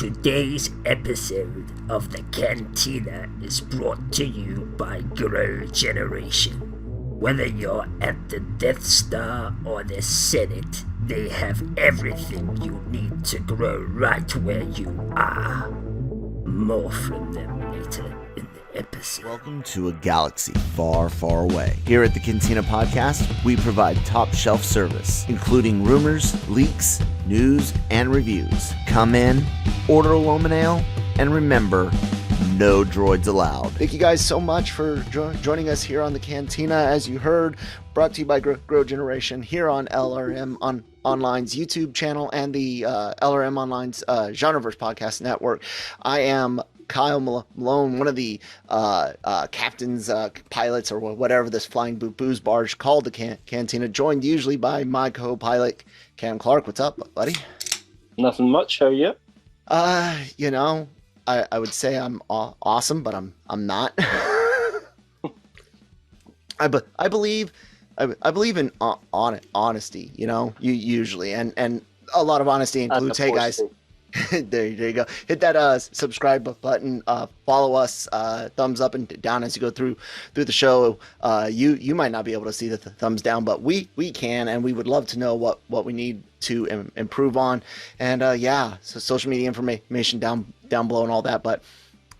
Today's episode of the Cantina is brought to you by Grow Generation. Whether you're at the Death Star or the Senate, they have everything you need to grow right where you are. More from them later in the episode. Welcome to a galaxy far, far away. Here at the Cantina podcast, we provide top shelf service, including rumors, leaks, news, and reviews. Come in, order a Loman Ale, and remember, no droids allowed. Thank you guys so much for joining us here on the Cantina. As you heard, brought to you by Grow Generation here on LRM Online's YouTube channel and the LRM Online's Genreverse podcast network. I am Kyle Malone, one of the captains, pilots, or whatever this flying booze barge called the Cantina, joined usually by my co-pilot, Cam Clark. What's up, buddy? Nothing much. How are you? I would say I'm awesome, but I'm not. I believe in honesty, you usually, and a lot of honesty includes, hey guys, there you go, hit that subscribe button, follow us, thumbs up and down as you go through the show. You might not be able to see the thumbs down, but we can, and we would love to know what we need to improve on. And so social media information down below and all that. But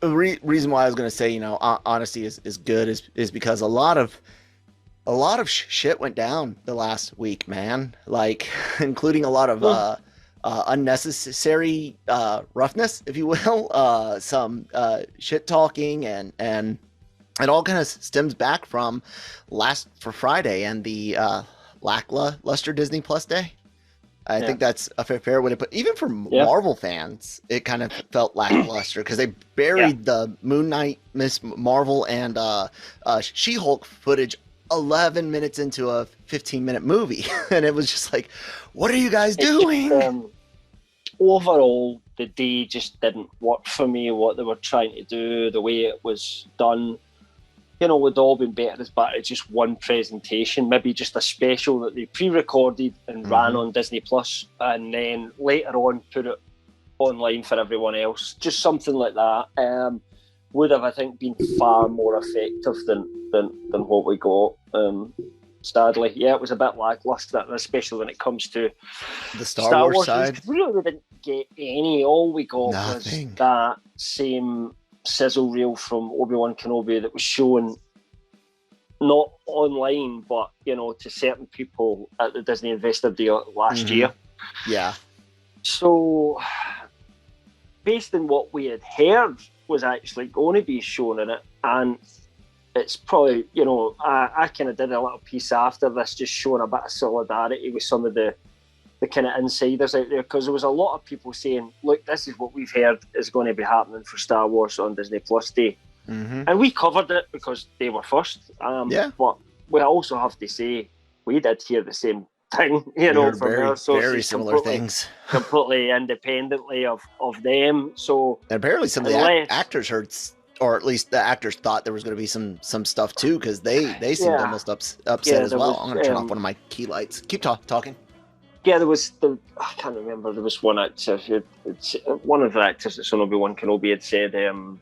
the reason why I was going to say honesty is good is because a lot of shit went down the last week, man, like including a lot of unnecessary roughness, if you will, some shit talking, and it all kind of stems back from Friday and the lackluster Disney Plus day. I think that's a fair way to put. Even for Marvel fans, it kind of felt lackluster because they buried the Moon Knight, Miss Marvel, and She-Hulk footage 11 minutes into a 15-minute movie, and it was just like, what are you guys doing? Overall, the day just didn't work for me. What they were trying to do, the way it was done, would all been better as back to just one presentation, maybe just a special that they pre-recorded and ran on Disney Plus, and then later on put it online for everyone else. Just something like that would have, I think, been far more effective than what we got. Sadly, it was a bit lackluster, especially when it comes to the Star Wars side. We really didn't get any. All we got Nothing. Was that same sizzle reel from Obi-Wan Kenobi that was shown not online, but to certain people at the Disney Investor Day last year. Yeah. So, based on what we had heard was actually going to be shown in it, and it's probably, I kind of did a little piece after this, just showing a bit of solidarity with some of the kind of insiders out there, because there was a lot of people saying, look, this is what we've heard is going to be happening for Star Wars on Disney Plus Day. And we covered it because they were first. But we also have to say, we did hear the same thing, from our sources, very similar things, completely independently of them. So, and apparently some of the actors heard, or at least the actors thought there was going to be some stuff too, because they seemed almost upset as well. I'm going to turn off one of my key lights. Keep talking. Yeah, I can't remember, there was one actor, one of the actors that's on Obi-Wan Kenobi had said, oh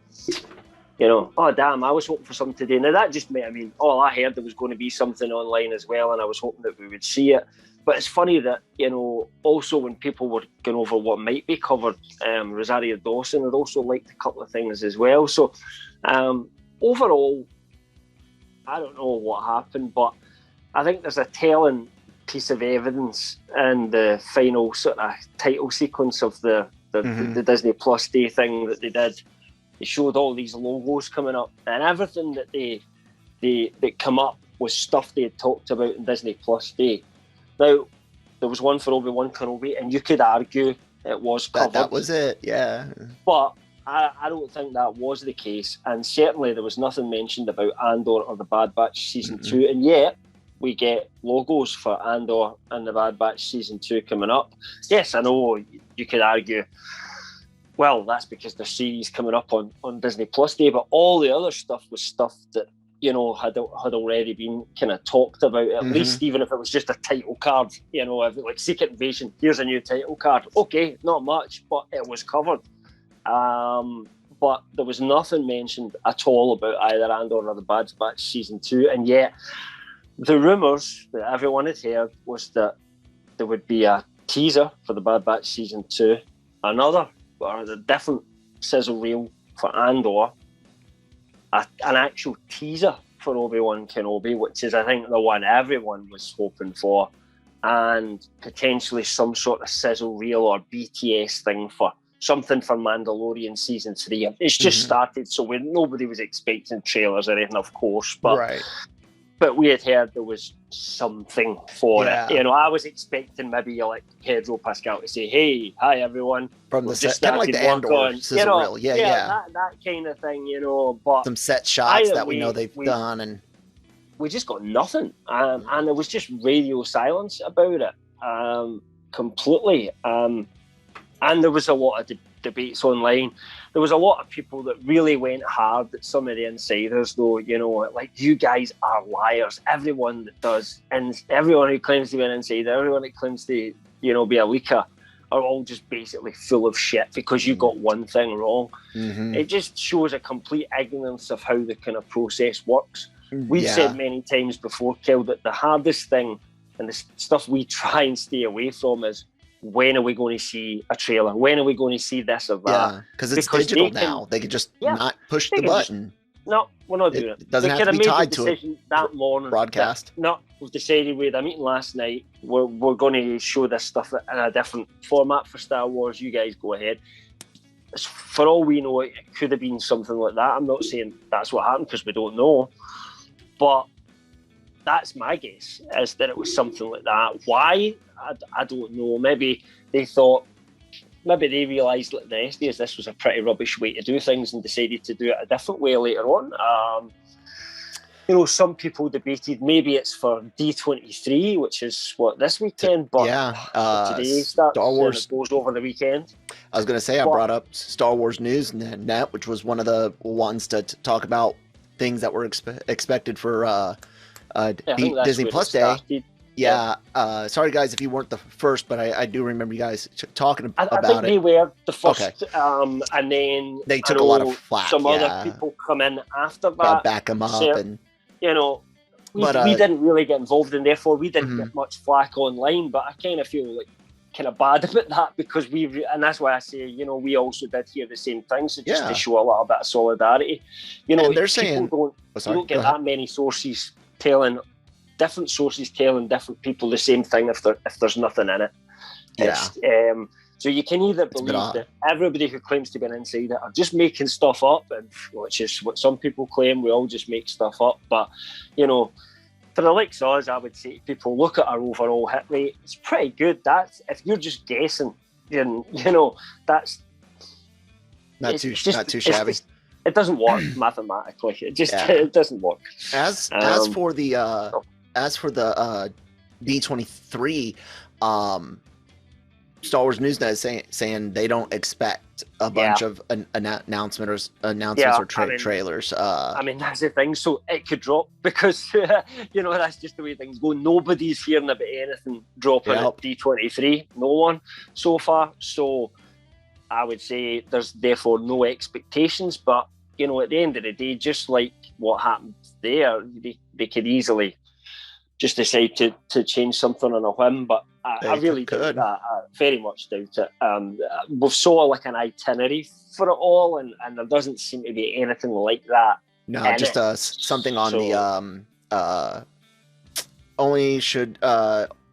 damn, I was hoping for something today. Now that just meant, all I heard there was going to be something online as well, and I was hoping that we would see it. But it's funny that, also when people were going over what might be covered, Rosario Dawson had also liked a couple of things as well. So overall, I don't know what happened, but I think there's a telling piece of evidence in the final sort of title sequence of the Disney Plus Day thing that they did. They showed all these logos coming up, and everything that that come up was stuff they had talked about in Disney Plus Day. Now, there was one for Obi-Wan Kenobi, and you could argue it was covered. That was it, yeah. But I don't think that was the case, and certainly there was nothing mentioned about Andor or the Bad Batch Season 2, and yet we get logos for Andor and the Bad Batch Season 2 coming up. Yes, I know you could argue, well, that's because there's series coming up on Disney Plus Day, but all the other stuff was stuff that, had already been kind of talked about, at least, even if it was just a title card, like Secret Invasion, here's a new title card. Okay, not much, but it was covered. But there was nothing mentioned at all about either Andor or the Bad Batch Season 2, and yet the rumours that everyone had heard was that there would be a teaser for the Bad Batch Season 2, a different sizzle reel for Andor, an actual teaser for Obi-Wan Kenobi, which is, I think, the one everyone was hoping for, and potentially some sort of sizzle reel or BTS thing for something for Mandalorian Season 3. It's just started, so nobody was expecting trailers or anything, of course, but we had heard there was something for it. You know, I was expecting maybe like Pedro Pascal to say, "Hey, hi everyone," from the set, kind of like the Andor sizzle reel, that kind of thing, you know. But some set shots that we know they've done, and we just got nothing, and there was just radio silence about it, completely. And there was a lot of debates online. There was a lot of people that really went hard at some of the insiders, though, you know, like, you guys are liars. Everyone that does, and everyone who claims to be an insider, everyone that claims to, you know, be a leaker, are all just basically full of shit because you got one thing wrong. It just shows a complete ignorance of how the kind of process works. We've said many times before, Kel, that the hardest thing and the stuff we try and stay away from is, when are we going to see a trailer? When are we going to see this or that? Yeah, because it's digital now. They could just not push the button. No, we're not doing it. It doesn't have to be tied to a that morning broadcast. No, we've decided we had a meeting last night. We're going to show this stuff in a different format for Star Wars. You guys go ahead. For all we know, it could have been something like that. I'm not saying that's what happened because we don't know. But that's my guess, is that it was something like that. Why? I don't know. Maybe they realised like the SDS this was a pretty rubbish way to do things and decided to do it a different way later on. You know, some people debated maybe it's for D23, which is this weekend, but today Star Wars goes over the weekend. I was going to say, I brought up Star Wars News Net, which was one of the ones to talk about things that were expected for Disney Plus Day. Sorry guys if you weren't the first, but I do remember you guys talking about it. I think they were the first, and then they took a lot of flack. Some other people come in after that, back them up, and you know, we didn't really get involved, and therefore we didn't get much flack online. But I kind of feel like kind of bad about that because and that's why I say, you know, we also did hear the same thing. So just to show a little bit of solidarity, you know, they're saying you don't get that many sources telling. Different sources telling different people the same thing if there's nothing in it. So you can either believe that everybody who claims to be an insider are just making stuff up, and which is what some people claim. We all just make stuff up. But you know, for the likes of us, I would say to people, look at our overall hit rate. It's pretty good. That's if you're just guessing, then you know that's not too shabby. It doesn't work mathematically. It just it doesn't work. As for the D23, Star Wars Newsnet is saying they don't expect a bunch of announcements or trailers. I mean, that's the thing. So it could drop because you know that's just the way things go. Nobody's hearing about anything dropping at D23. No one so far. So I would say there's therefore no expectations. But you know, at the end of the day, just like what happened there, they could easily just decide to change something on a whim, but I really doubt that. I very much doubt it. We've saw like an itinerary for it all, and there doesn't seem to be anything like that. No, just something on the only should.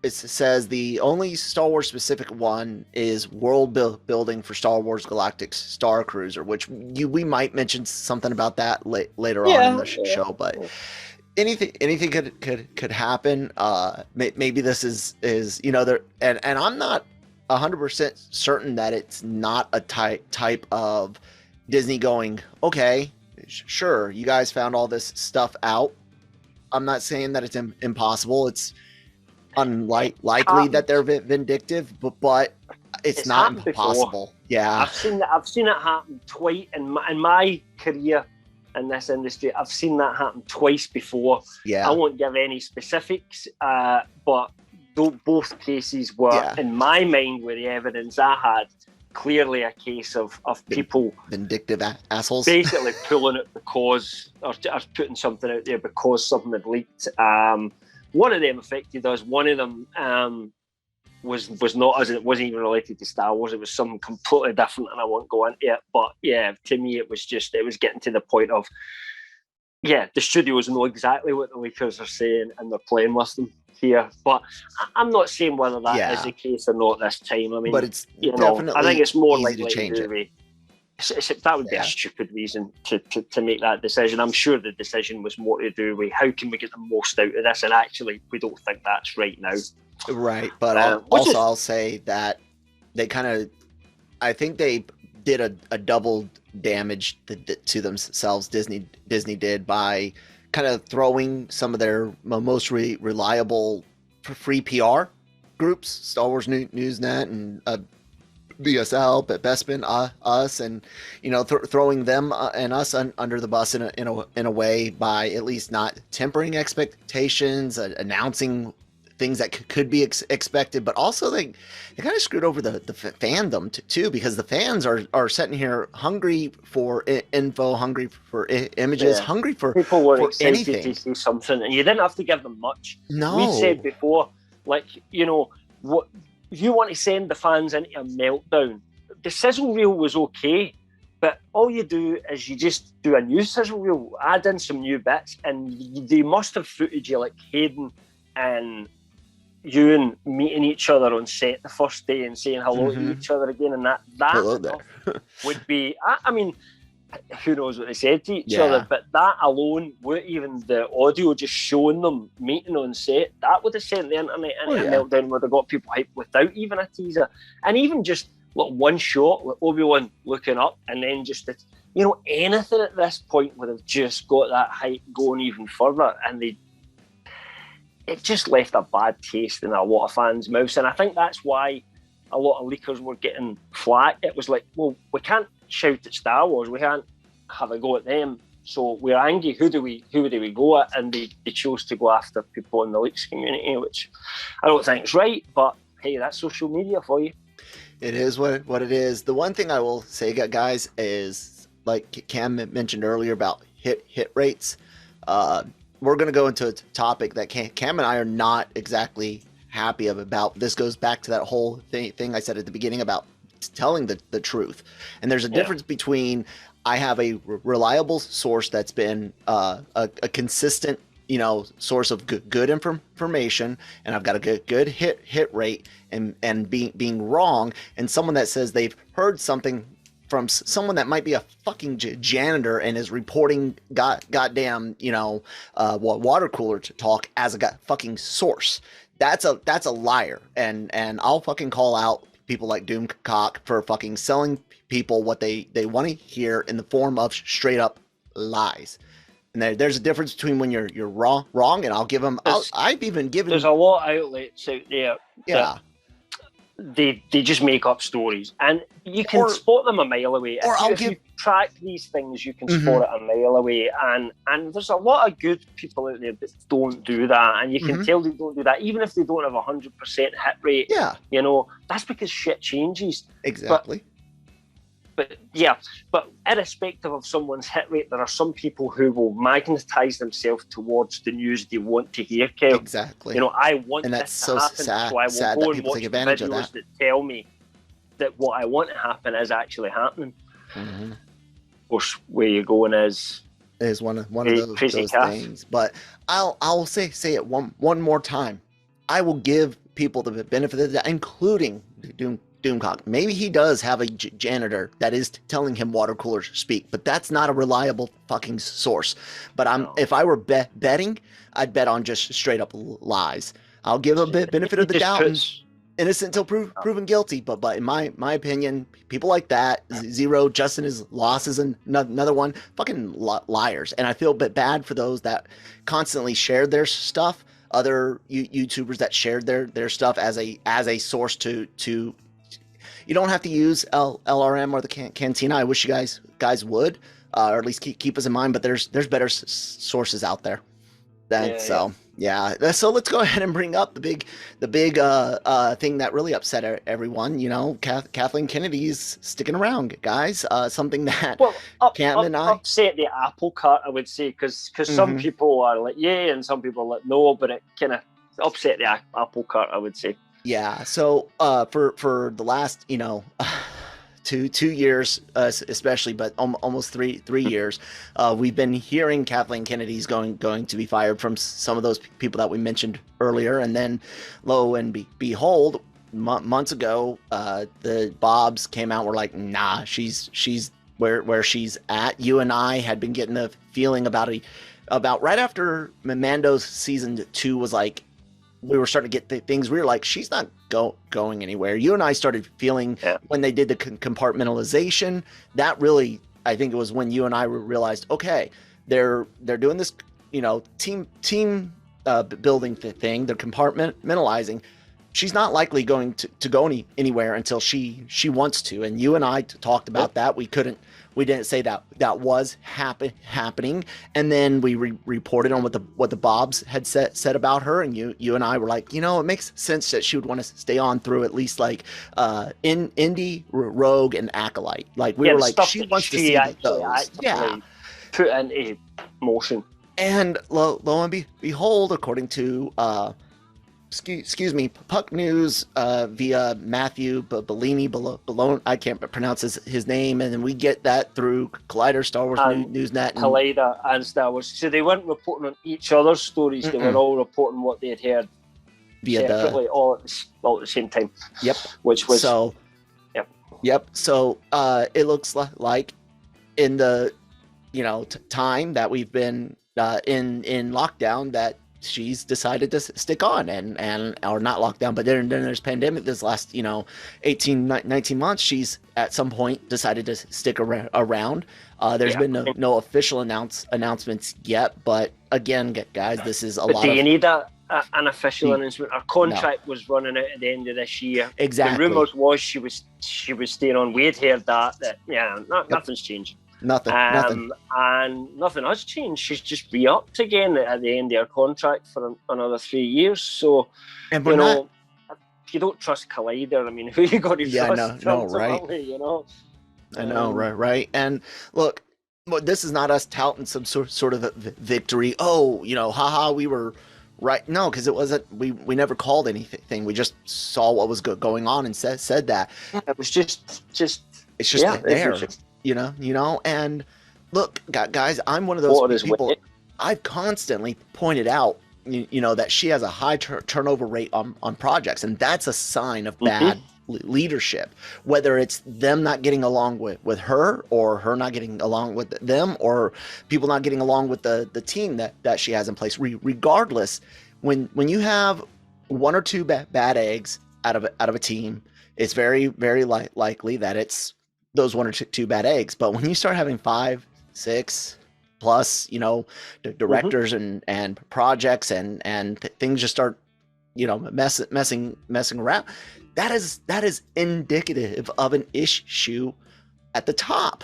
It says the only Star Wars specific one is world building for Star Wars Galactic Starcruiser, which we might mention something about that later on in the show, but. Anything could happen. Maybe this is you know there, and I'm not 100% certain that it's not a type of Disney going, okay, sure, you guys found all this stuff out. I'm not saying that it's impossible. It's unlikely that they're vindictive, but it's not impossible. Yeah, I've seen it happen twice in my career. In this industry, I've seen that happen twice before. I won't give any specifics, but both cases were, in my mind, where the evidence I had clearly a case of people vindictive assholes basically pulling it because or putting something out there because something had leaked. One of them affected us. One of them was not, as it wasn't even related to Star Wars. It was something completely different, and I won't go into it. But yeah, to me, it was getting to the point of, yeah, the studios know exactly what the leakers are saying, and they're playing with them here. But I'm not saying whether that is the case or not this time. I mean, but it's definitely I think it's more easy likely to change it. That would be a stupid reason to make that decision. I'm sure the decision was more to do with how can we get the most out of this, and actually we don't think that's right now. Right, but I'll say that they kind of, I think they did a double damage to themselves. Disney did by kind of throwing some of their most reliable free PR groups, Star Wars Newsnet and BSL, but Bespin, us, and throwing them and us under the bus in a way by at least not tempering expectations, announcing things that could be expected, but also they kind of screwed over the fandom too, because the fans are sitting here hungry for info, hungry for images, hungry for people were for excited anything. to see something, and you didn't have to give them much. No, we said before, like, what if you want to send the fans into a meltdown? The sizzle reel was okay, but all you do is you just do a new sizzle reel, add in some new bits, and they must have footage of like Hayden and Ewan meeting each other on set the first day and saying hello to each other again, and that would be. I mean, who knows what they said to each other, but that alone, even the audio just showing them meeting on set, that would have sent the internet into a meltdown, would have got people hyped without even a teaser, and even just like one shot, like Obi-Wan looking up, and then just anything at this point would have just got that hype going even further, and it just left a bad taste in a lot of fans' mouths. And I think that's why a lot of leakers were getting flack. It was like, well, we can't shout at Star Wars, we can't have a go at them, so we're angry. Who do we go at? And they chose to go after people in the leaks community, which I don't think is right, but hey, that's social media for you. It is what it is. The one thing I will say, guys, is like Cam mentioned earlier about hit rates. We're going to go into a topic that Cam and I are not exactly happy about. This goes back to that whole thing I said at the beginning about telling the truth. And there's a difference between I have a reliable source that's been a consistent, source of good information, and I've got a good hit rate, and being wrong, and someone that says they've heard something from someone that might be a fucking janitor and is reporting goddamn water cooler talk as a fucking source. That's a liar, and I'll fucking call out people like Doomcock for fucking selling people what they want to hear in the form of straight up lies. And there's a difference between when you're wrong, and I'll give them. I've even given. There's a lot of outlets out there. Yeah. They just make up stories, and you can spot them a mile away. If you track these things, you can spot it a mile away. And there's a lot of good people out there that don't do that, and you can tell they don't do that, even if they don't have 100% hit rate. Yeah, that's because shit changes. Exactly. But irrespective of someone's hit rate, there are some people who will magnetize themselves towards the news they want to hear, Kel. Exactly. I want and this that's to so happen, sad, so I will go and watch take advantage videos of that tell me that what I want to happen is actually happening. Of course, where you're going is one of those things. But I'll say it one more time. I will give people the benefit of that, including Doomcock. Maybe he does have a janitor that is telling him water coolers speak, but that's not a reliable fucking source. But if I were betting, I'd bet on just straight up lies. I'll give a benefit of the doubt. Innocent until proven guilty. But in my opinion, people like that, Zero, Justin is lost is another one, fucking liars. And I feel a bit bad for those that constantly share their stuff. Other YouTubers that shared their stuff as a source to. You don't have to use LRM or the Cantina. I wish you guys would, or at least keep us in mind. But there's better sources out there. So let's go ahead and bring up the big thing that really upset everyone. You know, Kathleen Kennedy's sticking around, guys. Something that Cam and I upset the apple cart, I would say, because some people are like yay and some people are like no, but it kind of upset the apple cart, I would say. Yeah. So for the last 2 years, especially, but almost three years, we've been hearing Kathleen Kennedy's going to be fired from some of those people that we mentioned earlier, and then lo and behold, months ago, the Bobs came out. We're like, nah, she's where she's at. You and I had been getting the feeling about right after Mando's season 2 was like, we were starting to get things. We were like, she's not going anywhere. You and I started feeling when they did the compartmentalization. That really, I think it was when you and I realized, okay, they're doing this, team building thing. They're compartmentalizing. She's not likely going to go anywhere until she wants to. And you and I talked about that. We didn't say that was happening. And then we reported on what the Bobs had said about her. And you and I were like, it makes sense that she would want to stay on through at least like Indy, Rogue, and Acolyte. Like we were like, she wants to see those. Yeah. Put into motion. And lo and behold, according to excuse me, Puck News via Matthew Bellini, I can't pronounce his name, and then we get that through Collider, Star Wars Newsnet. Collider and Star Wars. So they weren't reporting on each other's stories, they were all reporting what they had heard via separately, all at the same time. Yep. Which was... So, yep. So it looks like in the, time that we've been in lockdown that she's decided to stick on and or not lockdown, but then there's pandemic this last 18 19 months. She's at some point decided to stick around. There's been no official announcements yet, but again, guys, this is a lot. Do you need an official announcement? Our contract was running out at the end of this year. Exactly. The rumors was she was staying on. We'd heard that nothing's changed. Nothing. And nothing has changed. She's just re-upped again at the end of her contract for another 3 years. So, and if you don't trust Collider, I mean, who you got to trust? Right. I know, right. And look, this is not us touting some sort of victory. Oh, haha, we were right. No, because it wasn't. We never called anything. We just saw what was going on and said that. It was just. It's just there. And look, guys, I'm one of those people. I've constantly pointed out, that she has a high turnover rate on projects, and that's a sign of bad leadership. Whether it's them not getting along with her, or her not getting along with them, or people not getting along with the team that she has in place. Regardless, when you have one or two bad eggs out of a team, it's very, very likely that it's those one or two bad eggs. But when you start having 5, 6 plus, directors and projects and things just start, messing around, that is indicative of an issue at the top.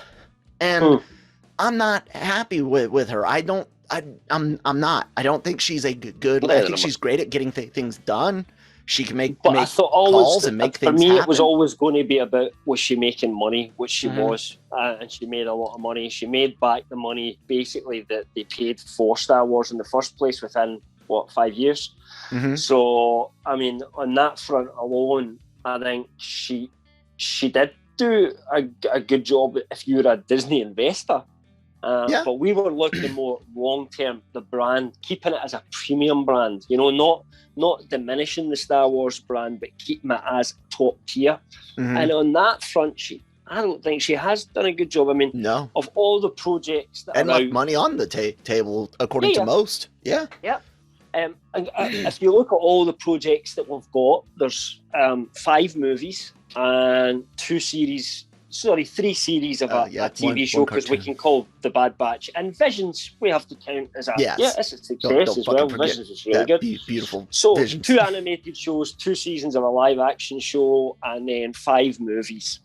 And I'm not happy with her. I'm not. I don't think she's a good. I think she's great at getting things done. She can make calls and make things happen. For me, it was always going to be about, was she making money, which she was, and she made a lot of money. She made back the money, basically, that they paid for Star Wars in the first place within, 5 years? So, I mean, on that front alone, I think she did do a good job if you're a Disney investor. But we were looking more long-term, the brand, keeping it as a premium brand, not diminishing the Star Wars brand, but keeping it as top tier. And on that front, I don't think she has done a good job. I mean, no. Of all the projects that and left money on the table, according to most. Yeah. And if you look at all the projects that we've got, there's 5 movies and 3 series of a TV show, because we can call The Bad Batch. And Visions, we have to count as it's a success as well. Visions is really good. Beautiful. So, Visions. 2 animated shows, 2 seasons of a live action show, and then 5 movies.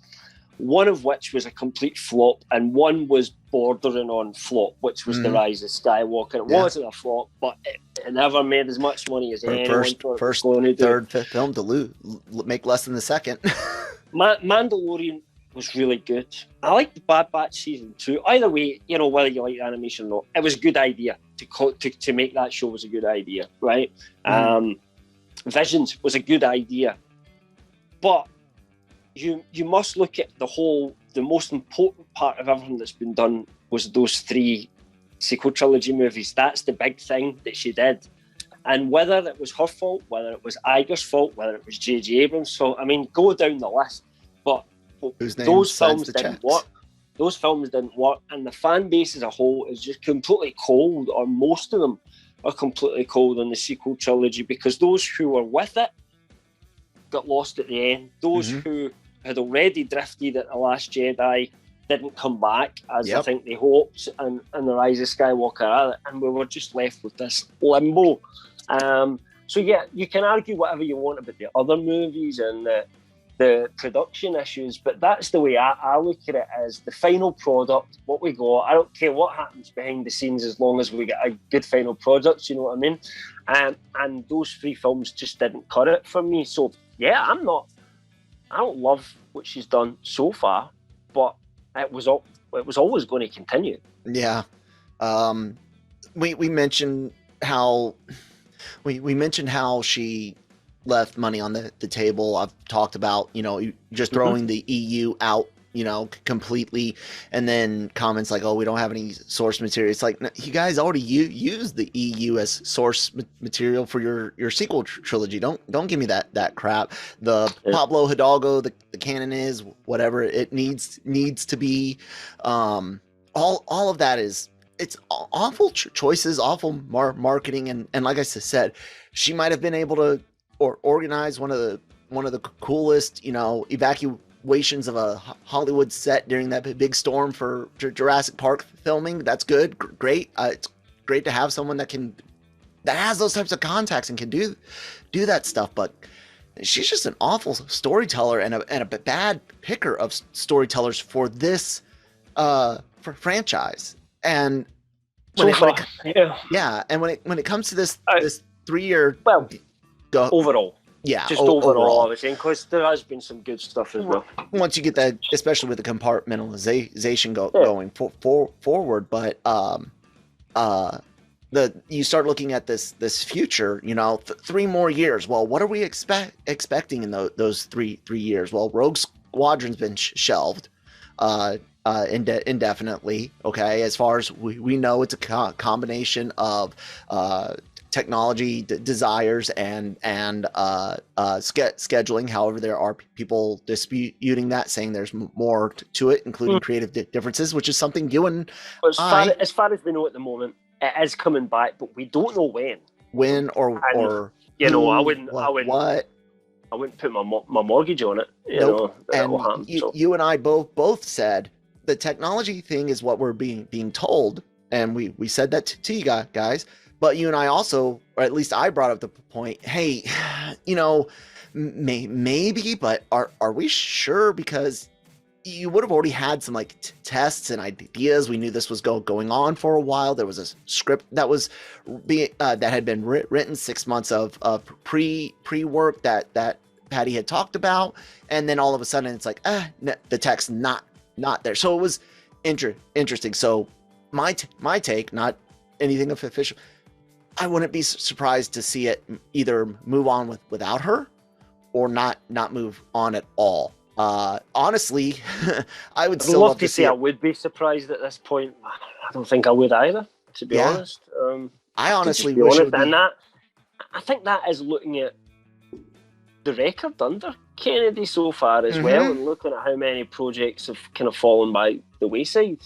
One of which was a complete flop, and one was bordering on flop, which was The Rise of Skywalker. It wasn't a flop, but It never made as much money as anyone thought it was going to do. Third, fifth film to make less than the second. Mandalorian was really good. I like the Bad Batch season 2. Either way, whether you like the animation or not, it was a good idea to make that show. Was a good idea, right? Visions was a good idea, but you must look at the most important part of everything that's been done was those 3 sequel trilogy movies. That's the big thing that she did. And whether it was her fault, whether it was Iger's fault, whether it was J.J. Abrams' fault, I mean, go down the list. But those films didn't work. Those films didn't work. And the fan base as a whole is just completely cold, or most of them are completely cold on the sequel trilogy, because those who were with it got lost at the end. Those who had already drifted at The Last Jedi didn't come back as I think they hoped, and The Rise of Skywalker, and we were just left with this limbo. So yeah, you can argue whatever you want about the other movies and the production issues, but that's the way I look at it, as the final product, what we got. I don't care what happens behind the scenes as long as we get a good final product, you know what I mean? And those 3 films just didn't cut it for me. So yeah, I don't love what she's done so far, but it was always going to continue. Yeah. We mentioned how she left money on the table. I've talked about, just throwing the EU out, completely, and then comments like, oh, we don't have any source material. It's like, you guys already used the EU as source material for your sequel trilogy. Don't give me that crap. The Pablo Hidalgo, the canon is whatever it needs to be. All of that it's awful choices, awful marketing, and like I said, she might have been able to organize one of the coolest, evacuations of a Hollywood set during that big storm for Jurassic Park filming. That's good, great. It's great to have someone that has those types of contacts and can do that stuff. But she's just an awful storyteller and a bad picker of storytellers for this for franchise. And when it comes to this 3-year overall. Yeah, just overall, I was saying, because there has been some good stuff as well. Once you get that, especially with the compartmentalization going forward, but you start looking at this future, 3 more years. Well, what are we expecting in those 3 years? Well, Rogue Squadron's been shelved indefinitely. Okay, as far as we know, it's a combination of technology desires and scheduling. However, there are people disputing that, saying there's more to it, including creative differences, which is something you and as far as we know at the moment, it is coming back, but we don't know when or I wouldn't put my mortgage on it. That will happen. You and I both said the technology thing is what we're being told, and we said that to you guys. But you and I also, or at least I brought up the point, hey, maybe, but are we sure? Because you would have already had some tests and ideas. We knew this was going on for a while. There was a script that was that had been written, 6 months of pre-work that Patty had talked about, and then all of a sudden it's like, the text not there. So it was interesting. So my take, not anything official, I wouldn't be surprised to see it either move on without her or not move on at all. Honestly, I would still love to see it. I would be surprised at this point. I don't think I would either, to be honest. I honestly wish it would be. I think that is looking at the record under Kennedy so far as well, and looking at how many projects have kind of fallen by the wayside.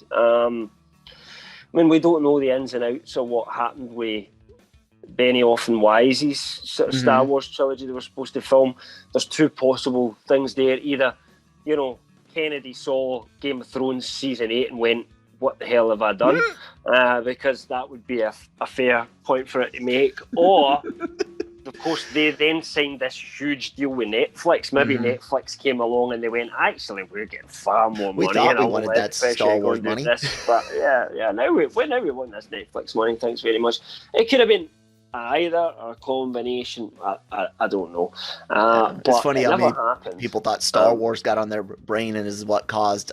We don't know the ins and outs of what happened with Benioff and Wise's sort of Star Wars trilogy they were supposed to film. There's 2 possible things there. Either, Kennedy saw Game of Thrones season 8 and went, what the hell have I done? Because that would be a fair point for it to make. Or, of course, they then signed this huge deal with Netflix. Maybe Netflix came along and they went, actually, we're getting far more money. We thought we wanted that Star Wars money. But now we want this Netflix money. Thanks very much. It could have been either or a combination. I don't know. It's but funny it how never many happened. people thought Star Wars got on their brain and is what caused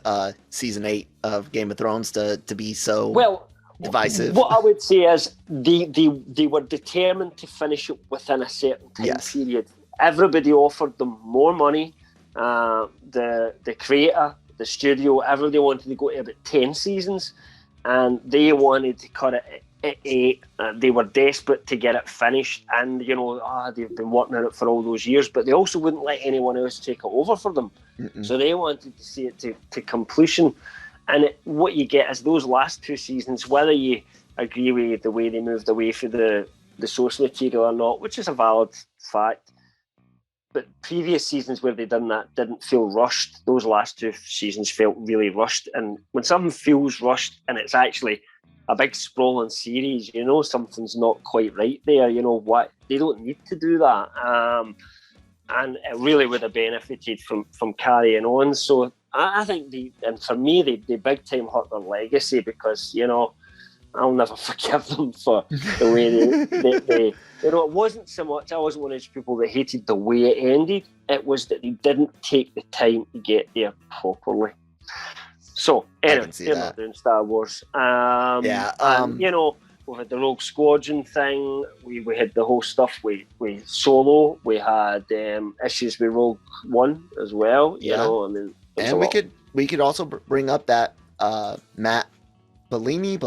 season 8 of Game of Thrones to be so divisive. What I would say is they were determined to finish it within a certain time period. Everybody offered them more money. The creator, the studio, everybody wanted to go to about 10 seasons, and they wanted to cut it at 8. They were desperate to get it finished, and they've been working on it for all those years, but they also wouldn't let anyone else take it over for them. So they wanted to see it to completion. And what you get is those last 2 seasons, whether you agree with the way they moved away from the source material or not, which is a valid fact. But previous seasons where they done that didn't feel rushed. Those last 2 seasons felt really rushed. And when something feels rushed and it's actually a big sprawling series, something's not quite right there. What? They don't need to do that. And it really would have benefited from carrying on. So I think for me, they big time hurt their legacy because, I'll never forgive them for the way they it wasn't so much, I wasn't one of those people that hated the way it ended. It was that they didn't take the time to get there properly. So, anyway, they're not doing Star Wars. And, we had the Rogue Squadron thing. We had the whole stuff with Solo. We had issues with Rogue One as well. And we could also bring up that Matt Bellini,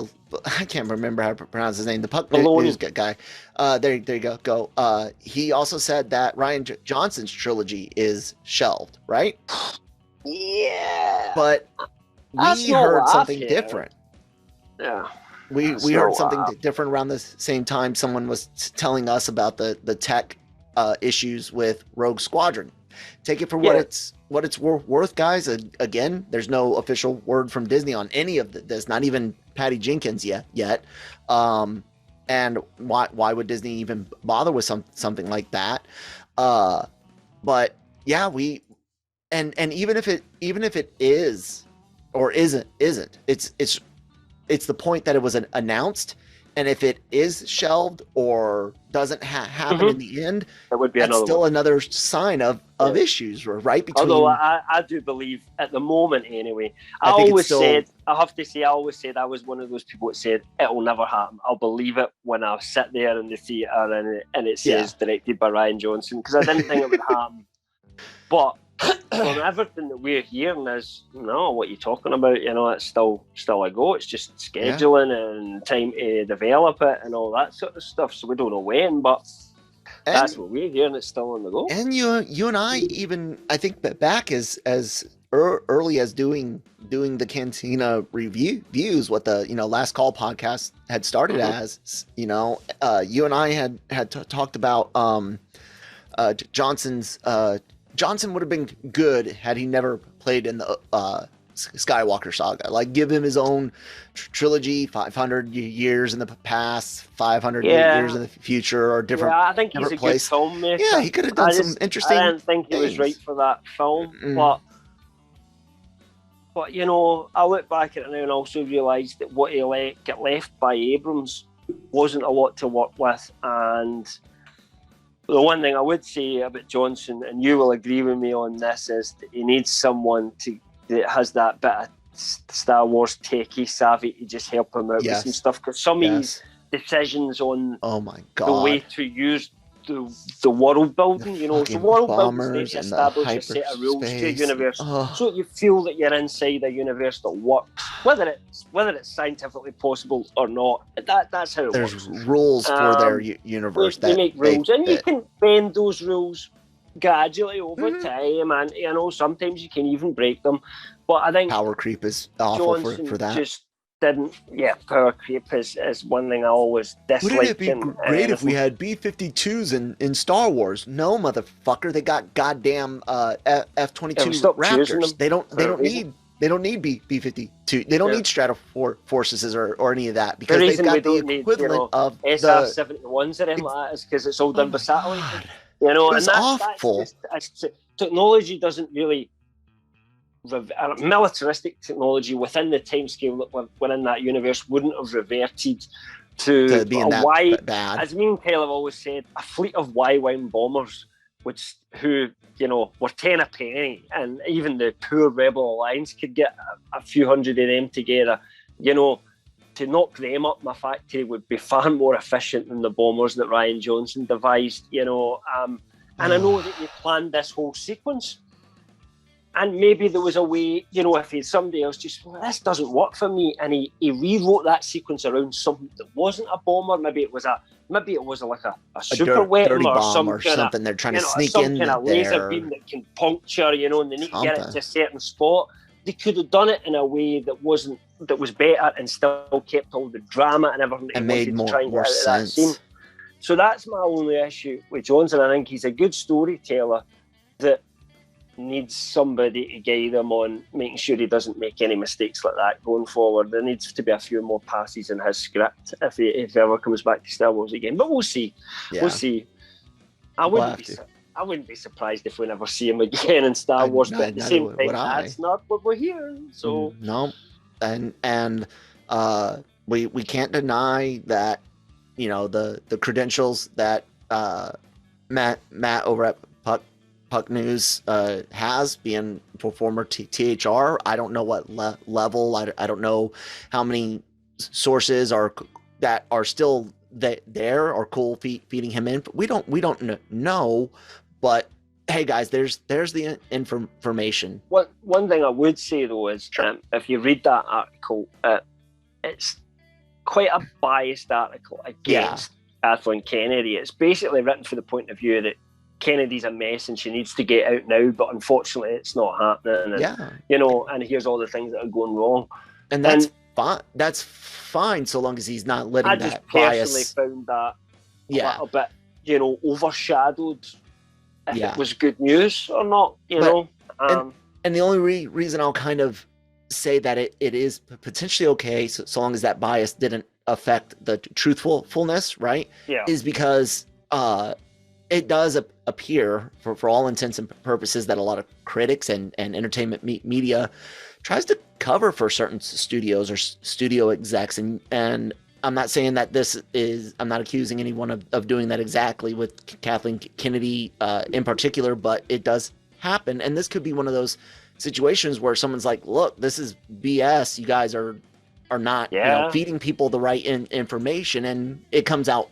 I can't remember how to pronounce his name. The Puck News guy. There you go. He also said that Rian Johnson's trilogy is shelved, right? Yeah. But we heard something different. Yeah. We heard something different around the same time. Someone was telling us about the tech issues with Rogue Squadron. Take it for what it's worth, guys. Again, there's no official word from Disney on any of this, not even Patty Jenkins yet. And why would Disney even bother with something like that? But yeah, and even if it is or isn't, it's the point that it was announced. And if it is shelved or doesn't happen in the end, that would be another sign of issues, right? Although I do believe at the moment anyway, I always said I was one of those people that said it will never happen. I'll believe it when I sit there in the theater and it says directed by Rian Johnson, because I didn't think it would happen. But from everything that we're hearing is, no, what you're talking about, it's still a go. It's just scheduling and time to develop it and all that sort of stuff. So we don't know when, but that's what we're hearing. It's still on the go. And you and I even, I think that back as early as doing the Cantina reviews, what the Last Call podcast had started as, you and I had talked about Johnson's. Johnson would have been good had he never played in the Skywalker saga. Like, give him his own trilogy, 500 years in the past, 500 years in the future, or different. Yeah, I think he's a good filmmaker. Yeah, he could have done some interesting. I didn't think he was right for that film, but I look back at it now and also realise that what he got left by Abrams wasn't a lot to work with. And the one thing I would say about Johnson, and you will agree with me on this, is that he needs someone that has that bit of Star Wars techie savvy to just help him out with some stuff. Because some of his decisions on the way to use the world building, the world building needs to establish a set of rules to a universe, so you feel that you're inside a universe that works, whether it's scientifically possible or not. That's how it works. There's rules for their universe. They make rules, and you can bend those rules gradually over time, and sometimes you can even break them. But I think power creep is awful for that. Just didn't. Yeah, power creep is one thing I always disliked. Wouldn't it be great if we had B-52s in Star Wars? No, motherfucker, they got goddamn F-22 Raptors. They don't need B-52. They don't need Stratoforces or any of that, because they've got the equivalent of SR-71s or anything like that is because it's all done by satellite. It's awful. Technology doesn't really. Militaristic technology within the timescale that we're in that universe wouldn't have reverted to being that bad. As me and Kyle have always said, a fleet of Y-wing bombers, who were 10 a penny, and even the poor Rebel Alliance could get a few hundred of them together. To knock them up my factory would be far more efficient than the bombers that Rian Johnson devised. And I know that he planned this whole sequence. And maybe there was a way, if somebody else just, this doesn't work for me, and he rewrote that sequence around something that wasn't a bomber. Maybe it was like a super weapon or something. They're trying to sneak some in kind of laser beam that can puncture, and they need to get it to a certain spot. They could have done it in a way that was better and still kept all the drama and everything. And made more sense. That scene. So that's my only issue with Johnson. I think he's a good storyteller that needs somebody to guide him on making sure he doesn't make any mistakes like that going forward. There needs to be a few more passes in his script if he ever comes back to Star Wars again. But we'll see. Yeah. We'll see. I wouldn't be surprised if we never see him again in Star Wars. But at the same time, that's not what we're hearing. So no, and we can't deny that the credentials that Matt over at Puck News has, being former THR. I don't know what level. I don't know how many sources that are still there are cool feeding him in. But we don't know. But hey, guys, there's the information. One thing I would say though is if you read that article, it's quite a biased article against Kathleen Kennedy. It's basically written from the point of view that Kennedy's a mess and she needs to get out now, but unfortunately it's not happening. And, and here's all the things that are going wrong. And that's fine. That's fine so long as he's not letting that bias. I just personally found that a little bit, overshadowed if it was good news or not, And the only reason I'll kind of say that it is potentially okay so long as that bias didn't affect the truthfulness, right? Yeah. Is because it does appear, for all intents and purposes, that a lot of critics and entertainment media tries to cover for certain studios or studio execs. And I'm not saying that I'm not accusing anyone of doing that exactly with Kathleen Kennedy in particular, but it does happen. And this could be one of those situations where someone's like, look, this is BS. You guys are not feeding people the right information, and it comes out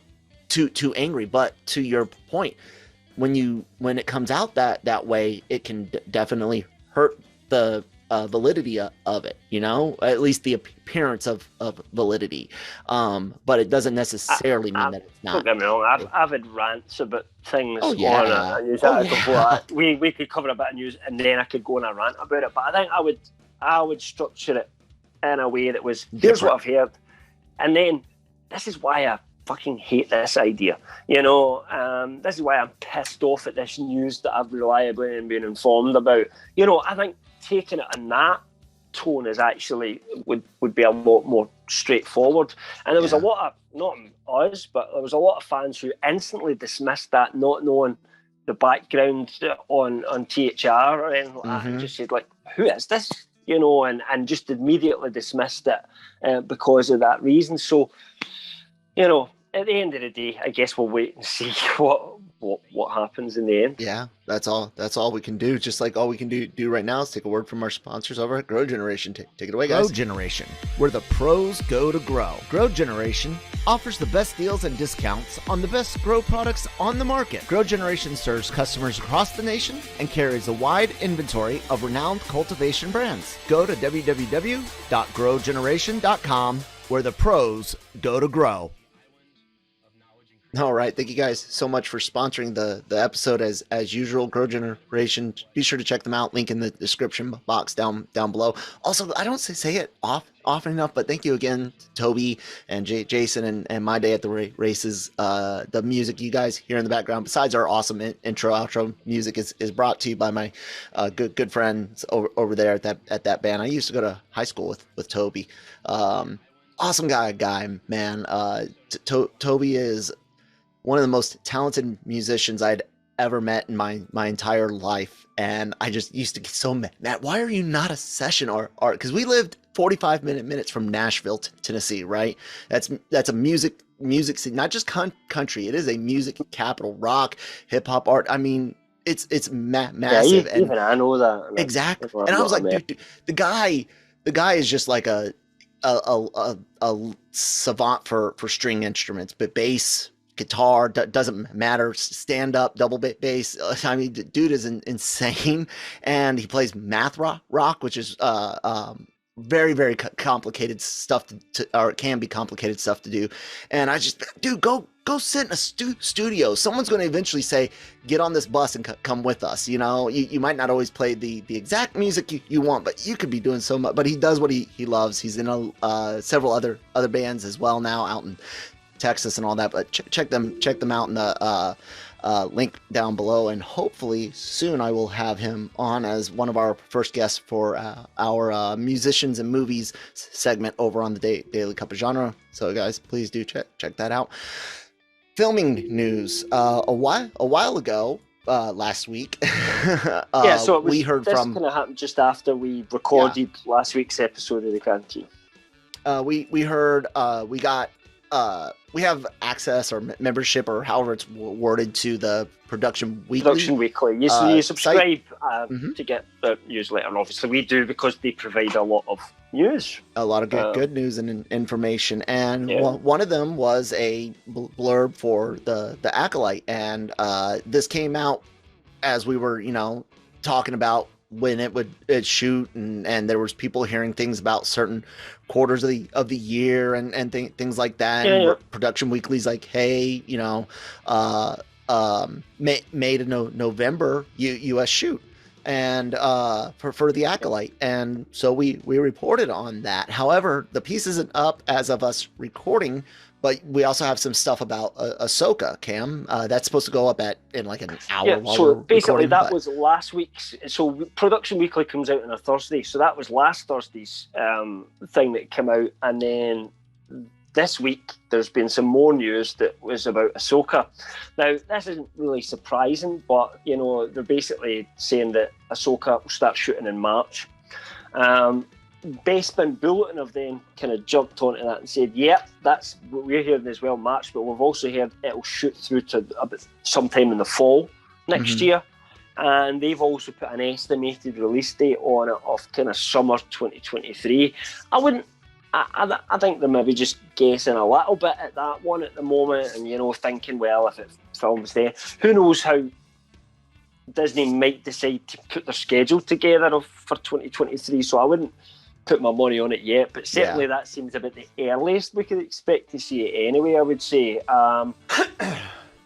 too angry. But to your point, when it comes out that way, it can definitely hurt the validity of it, at least the appearance of validity. But it doesn't necessarily mean that it's not. Don't get me wrong, I've had rants about things on a news article. We could cover a bit of news and then I could go on a rant about it. But I think I would structure it in a way that was, here's what I've heard, and then this is why I fucking hate this idea. This is why I'm pissed off at this news that I've reliably been informed about. I think taking it in that tone is actually would be a lot more straightforward. And there was a lot of, not us, but there was a lot of fans who instantly dismissed that, not knowing the background on THR or anything like that, and just said, like, who is this? And just immediately dismissed it because of that reason. So, at the end of the day, I guess we'll wait and see what happens in the end. Yeah, that's all we can do. Just like all we can do right now is take a word from our sponsors over at Grow Generation. Take it away, guys. Grow Generation, where the pros go to grow. Grow Generation offers the best deals and discounts on the best grow products on the market. Grow Generation serves customers across the nation and carries a wide inventory of renowned cultivation brands. Go to www.growgeneration.com, where the pros go to grow. All right. Thank you guys so much for sponsoring the episode as usual. Grow Generation. Be sure to check them out. Link in the description box down below. Also, I don't say it often enough, but thank you again to Toby and Jason and My Day at the Races. The music you guys hear in the background, besides our awesome intro outro music, is brought to you by my good friends over there at that band. I used to go to high school with Toby. Awesome guy, man. Toby is one of the most talented musicians I'd ever met in my entire life. And I just used to get so mad. Matt, why are you not a session art? Because we lived 45 minutes from Nashville, Tennessee, right? That's a music scene, not just country. It is a music capital, rock, hip hop, art. I mean, it's massive. Yeah, even I know that. Exactly. And I was like, dude, the guy is just like a savant for string instruments, but bass, guitar, doesn't matter, stand up, double bass. I mean, the dude is insane, and he plays math rock, which is very, very complicated stuff or it can be complicated stuff to do. And I just, dude, go sit in a studio. Someone's going to eventually say, get on this bus and come with us. You know, you might not always play the exact music you want, but you could be doing so much. But he does what he loves. He's in several other bands as well now out in Texas and all that. But check them out in the link down below, and hopefully soon I will have him on as one of our first guests for our musicians and movies segment over on the Daily Cup of Genre. So guys, please do check that out. Filming news. A while ago, last week, so we heard this from. This kind of happened just after we recorded last week's episode of the Cantina. We heard we got. We have access or membership or however it's worded to the Production Weekly. Production Weekly. You subscribe to get the newsletter, and obviously we do because they provide a lot of news. A lot of good news and information. And one of them was a blurb for the Acolyte. And this came out as we were, talking about when it shoot, and there was people hearing things about certain quarters of the year and things like that. And Production Weekly's like, hey, May to November US shoot, and for the Acolyte, and so we reported on that. However, the piece isn't up as of us recording, but we also have some stuff about Ahsoka, Cam. That's supposed to go up in like an hour. Yeah, so basically that was last week's. So Production Weekly comes out on a Thursday. So that was last Thursday's thing that came out. And then this week, there's been some more news that was about Ahsoka. Now, this isn't really surprising, but, they're basically saying that Ahsoka will start shooting in March. Basebin Bulletin have then kind of jumped onto that and said, that's what we're hearing as well, March, but we've also heard it'll shoot through to about sometime in the fall next year. And they've also put an estimated release date on it of kind of summer 2023. I think they're maybe just guessing a little bit at that one at the moment, and thinking, well, if it films there, who knows how Disney might decide to put their schedule together for 2023. So I wouldn't put my money on it yet, but certainly that seems about the earliest we could expect to see it anyway, I would say. And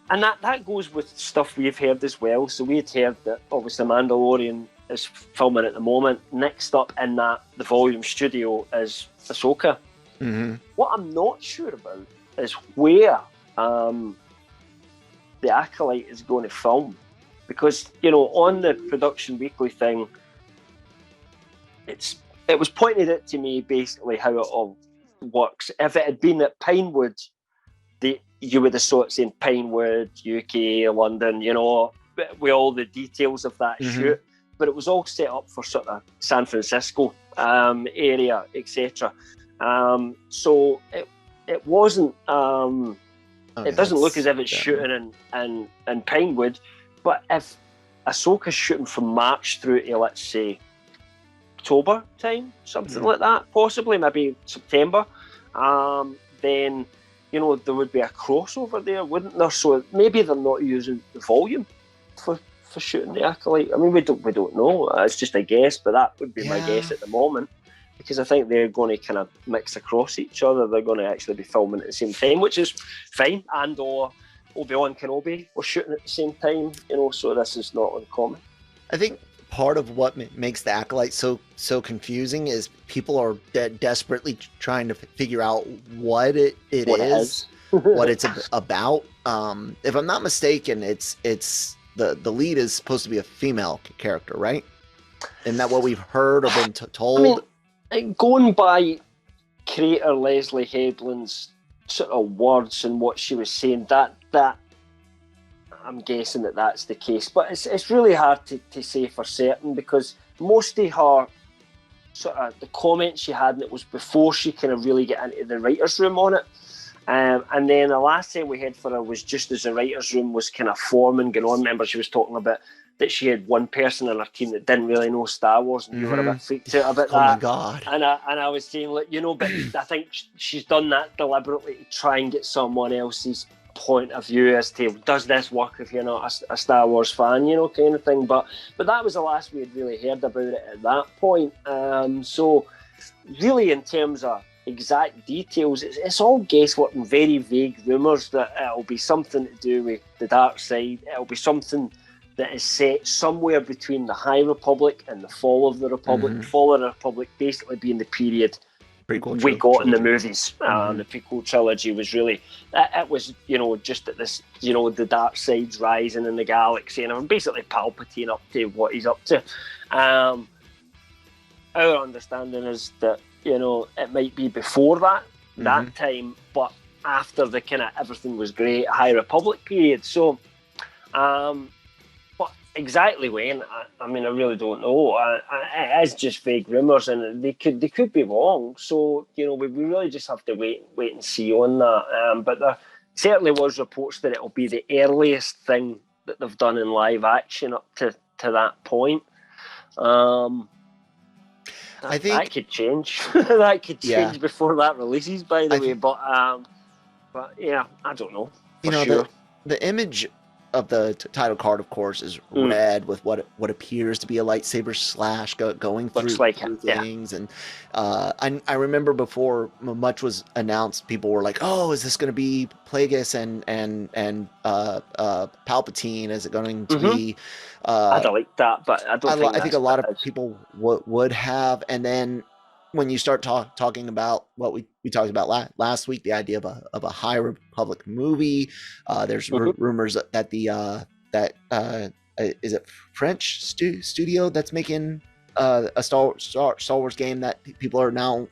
that goes with stuff we've heard as well. So we had heard that obviously Mandalorian is filming at the moment. Next up in the volume studio is Ahsoka. What I'm not sure about is where the Acolyte is going to film. Because, on the Production Weekly thing, it was pointed out to me basically how it all works. If it had been at Pinewood, you would have saw it saying Pinewood, UK, London, with all the details of that shoot. But it was all set up for sort of San Francisco area, etc. So it wasn't. It doesn't look as if it's shooting in Pinewood. But if Ahsoka's shooting from March through to, let's say, October time, something like that, possibly maybe September, then there would be a crossover there, wouldn't there? So maybe they're not using the volume for shooting the Acolyte. I mean, we don't know. It's just a guess, but that would be my guess at the moment, because I think they're going to kind of mix across each other. They're going to actually be filming at the same time, which is fine. And or Obi-Wan Kenobi were shooting at the same time, so this is not uncommon. I think part of what makes the Acolyte so confusing is people are desperately trying to figure out what it is, what it's about. If I'm not mistaken, it's the lead is supposed to be a female character, right? Isn't that what we've heard or been told? I mean, going by creator Leslie Headland's sort of words and what she was saying, that I'm guessing that's the case, but it's really hard to say for certain, because most of her sort of the comments she had, and it was before she kind of really got into the writer's room on it. And then the last time we had for her was just as the writer's room was kind of forming, going on. Remember, she was talking about that she had one person in her team that didn't really know Star Wars, and you were a bit freaked out about that. Oh my God. And I was saying, look, you know, but I think she's done that deliberately to try and get someone else's point of view as to, does this work if you're not a Star Wars fan, you know, kind of thing. But that was the last we had really heard about it at that point. So really, in terms of exact details, it's all guesswork and very vague rumours that it'll be something to do with the dark side. It'll be something that is set somewhere between the High Republic and the Fall of the Republic. The Fall of the Republic basically being the period we got in the movies. The prequel trilogy was really, it was, you know, just at this, you know, the dark side's rising in the galaxy, and basically Palpatine up to what he's up to. Our understanding is that, you know, it might be before that time, but after the kind of everything was great High Republic period. So, but exactly when, I mean, I really don't know. It is just vague rumours, and they could be wrong. So, you know, we really just have to wait and see on that. But there certainly was reports that it'll be the earliest thing that they've done in live action up to that point. I think that could change. That could change before that releases, by the way. But yeah, I don't know. You know, sure. the image of the title card, of course, is red with what appears to be a lightsaber slash going through things. And I remember before much was announced, people were like, "Oh, is this going to be Plagueis and Palpatine? Is it going to be?" I'd like that, but I don't. I think a lot of people would have, and then when you start talking about what we talked about last week, the idea of a High Republic movie, there's rumors that is it French studio that's making a Star Wars game that people are now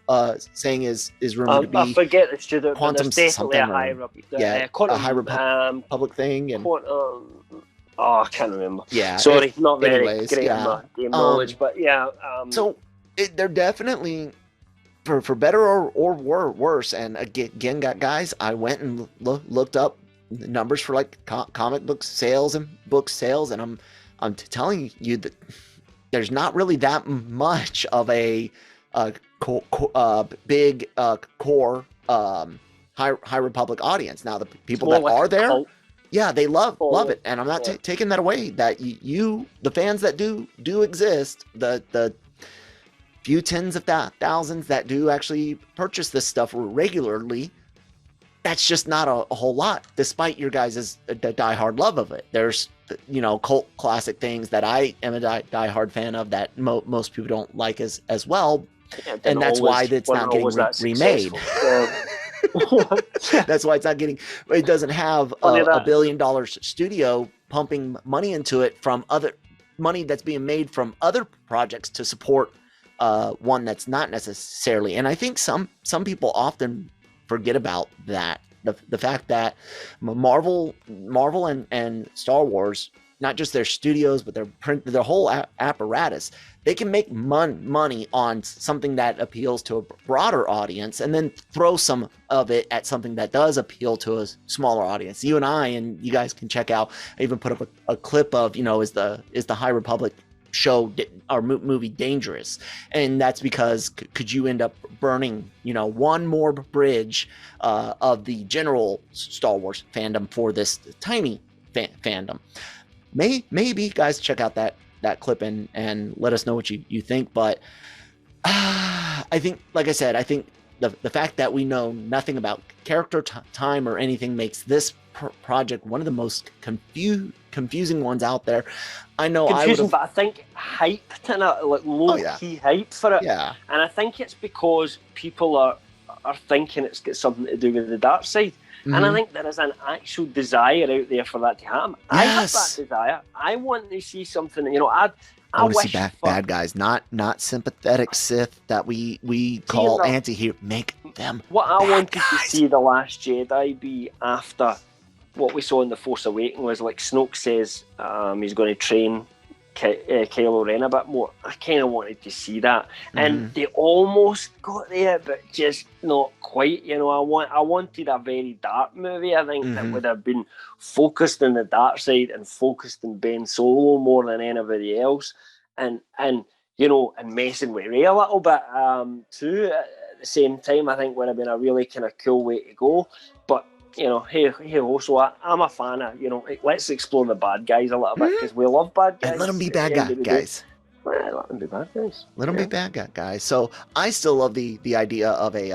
saying is rumored to be. I forget the studio, Quantum but there's definitely a High Republic thing, and I can't remember. Yeah, sorry, not very great in my game knowledge, but yeah. So they're definitely, for better or worse. And again, guys, I went and looked up numbers for like comic book sales and book sales, and I'm telling you that there's not really that much of a big core High Republic audience. Now the people that are there. Cult. Yeah, they love it, and I'm not taking that away. That the fans that do exist, the few tens of thousands that do actually purchase this stuff regularly, that's just not a whole lot, despite your guys' diehard love of it. There's, you know, cult classic things that I am a diehard fan of that most people don't like as well, and that's why it's not getting remade. That's why it's not getting. It doesn't have a $1 billion studio pumping money into it from other money that's being made from other projects to support one that's not necessarily. And I think some people often forget about that. The fact that Marvel and Star Wars, not just their studios, but their whole apparatus, they can make money on something that appeals to a broader audience, and then throw some of it at something that does appeal to a smaller audience. You and I, and you guys can check out, I even put up a clip of, you know, is the High Republic show or movie dangerous? And that's because could you end up burning, you know, one more bridge of the general Star Wars fandom for this tiny fandom? Maybe guys, check out that clip and let us know what you think. But I think, like I said, I think the fact that we know nothing about character time or anything makes this project one of the most confusing ones out there. I know confusing, but I think hyped and like low-key hype for it. Yeah. And I think it's because people are thinking it's got something to do with the dark side. Mm-hmm. And I think there is an actual desire out there for that to happen. Yes. I have that desire. I want to see something, you know, I want to see bad guys, not sympathetic Sith that we call anti-hero. Make them what I wanted guys. To see The Last Jedi be after what we saw in The Force Awakens was like Snoke says he's going to train Kylo Ren a bit more. I kind of wanted to see that, and they almost got there, but just not quite. You know, I wanted a very dark movie. I think that would have been focused on the dark side and focused on Ben Solo more than anybody else, and you know, and messing with Rey a little bit too. At the same time, I think would have been a really kind of cool way to go, but. You know, hey, so I'm a fan of, you know, let's explore the bad guys a little bit because we love bad guys. And let them be bad guys. Let them be bad guys. Let them be bad guys. So I still love the idea of a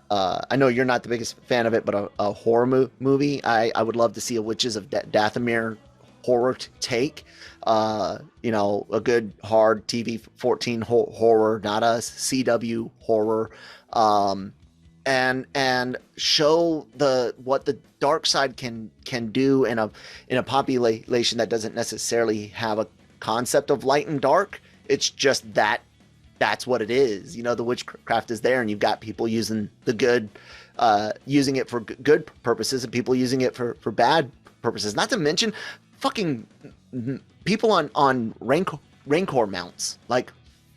I know you're not the biggest fan of it, but a horror movie. I would love to see a Witches of Dathomir horror take. You know, a good hard TV 14 horror, not a CW horror. And show what the dark side can do in a population that doesn't necessarily have a concept of light and dark. It's just that's what it is. You know, the witchcraft is there, and you've got people using the good, using it for good purposes, and people using it for bad purposes. Not to mention, fucking people on Rancor mounts. Like,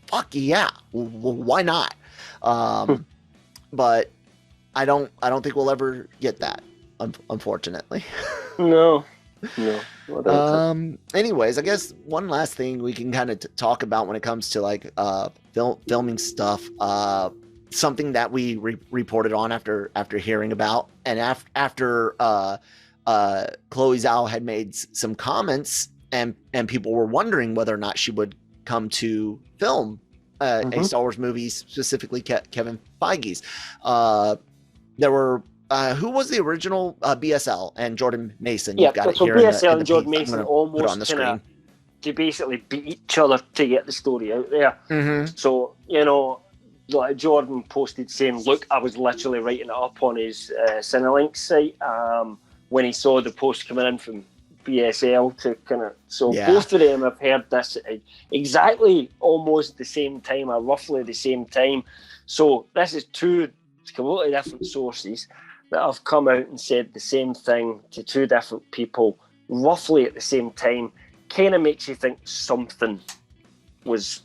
fuck yeah, why not? But I don't think we'll ever get that, unfortunately. No. Anyways, I guess one last thing we can kind of talk about when it comes to like filming stuff. Something that we reported on after hearing about, and after Chloe Zhao had made some comments, and people were wondering whether or not she would come to film a Star Wars movie, specifically Kevin Feige's. There were who was the original BSL and Jordan Mason? Yeah, You've got so it here BSL and Jordan piece. Mason almost kind of to basically beat each other to get the story out there. So, you know, like Jordan posted saying, look, I was literally writing it up on his Cinelink site when he saw the post coming in from BSL to kind of... So both of them have heard this at exactly almost the same time, or roughly the same time. So this is two completely different sources that have come out and said the same thing to two different people roughly at the same time. Kind of makes you think something was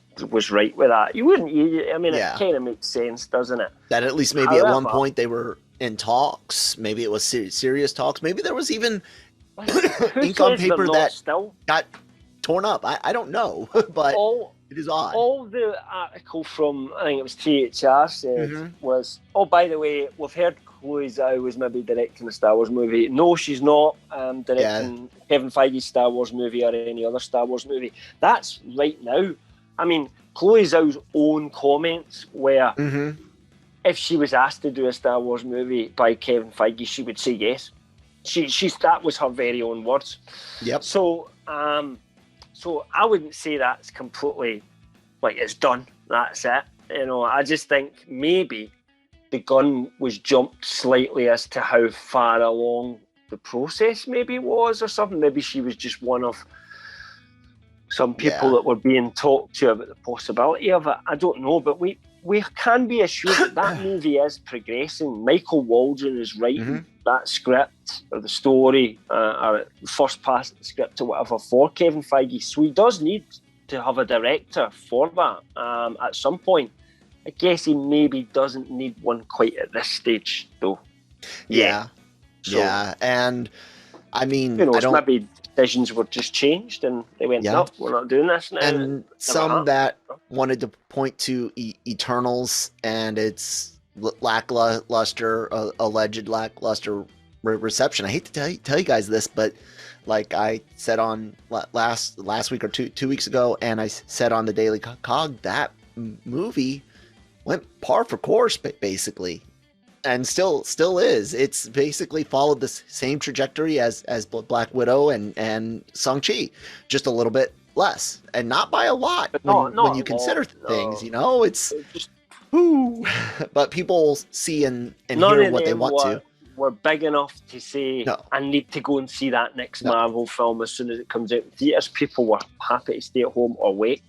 right with that. You wouldn't, I mean, it kind of makes sense, doesn't it? That at least maybe at one point they were in talks. Maybe it was serious talks. Maybe there was even ink on paper that got torn up. I don't know, but it is odd. All the article from, I think it was THR said was, oh, by the way, we've heard Chloe Zhao was maybe directing a Star Wars movie. No, she's not directing Kevin Feige's Star Wars movie or any other Star Wars movie. That's right now. I mean, Chloe Zhao's own comments were, if she was asked to do a Star Wars movie by Kevin Feige, she would say yes. She's that was her very own words. Yep. So I wouldn't say that's completely like it's done. That's it. You know, I just think maybe the gun was jumped slightly as to how far along the process maybe was or something. Maybe she was just one of some people that were being talked to about the possibility of it. I don't know, but we can be assured that movie is progressing. Michael Waldron is writing that script or the story or first pass at the script or whatever for Kevin Feige. So he does need to have a director for that at some point. I guess he maybe doesn't need one quite at this stage, though. Yeah. And I mean, you know, maybe decisions were just changed and they went, no, we're not doing this now. And some that wanted to point to Eternals and its lackluster, alleged lackluster reception. I hate to tell you guys this, but like I said on last week or two weeks ago, and I said on the Daily Cog, that movie went par for course, basically, and still is. It's basically followed the same trajectory as Black Widow and Shang-Chi, just a little bit less, and not by a lot. When you consider things, you know, it's just but people see and hear what they want to. We're big enough to say, I need to go and see that next Marvel film as soon as it comes out in theaters. People were happy to stay at home or wait.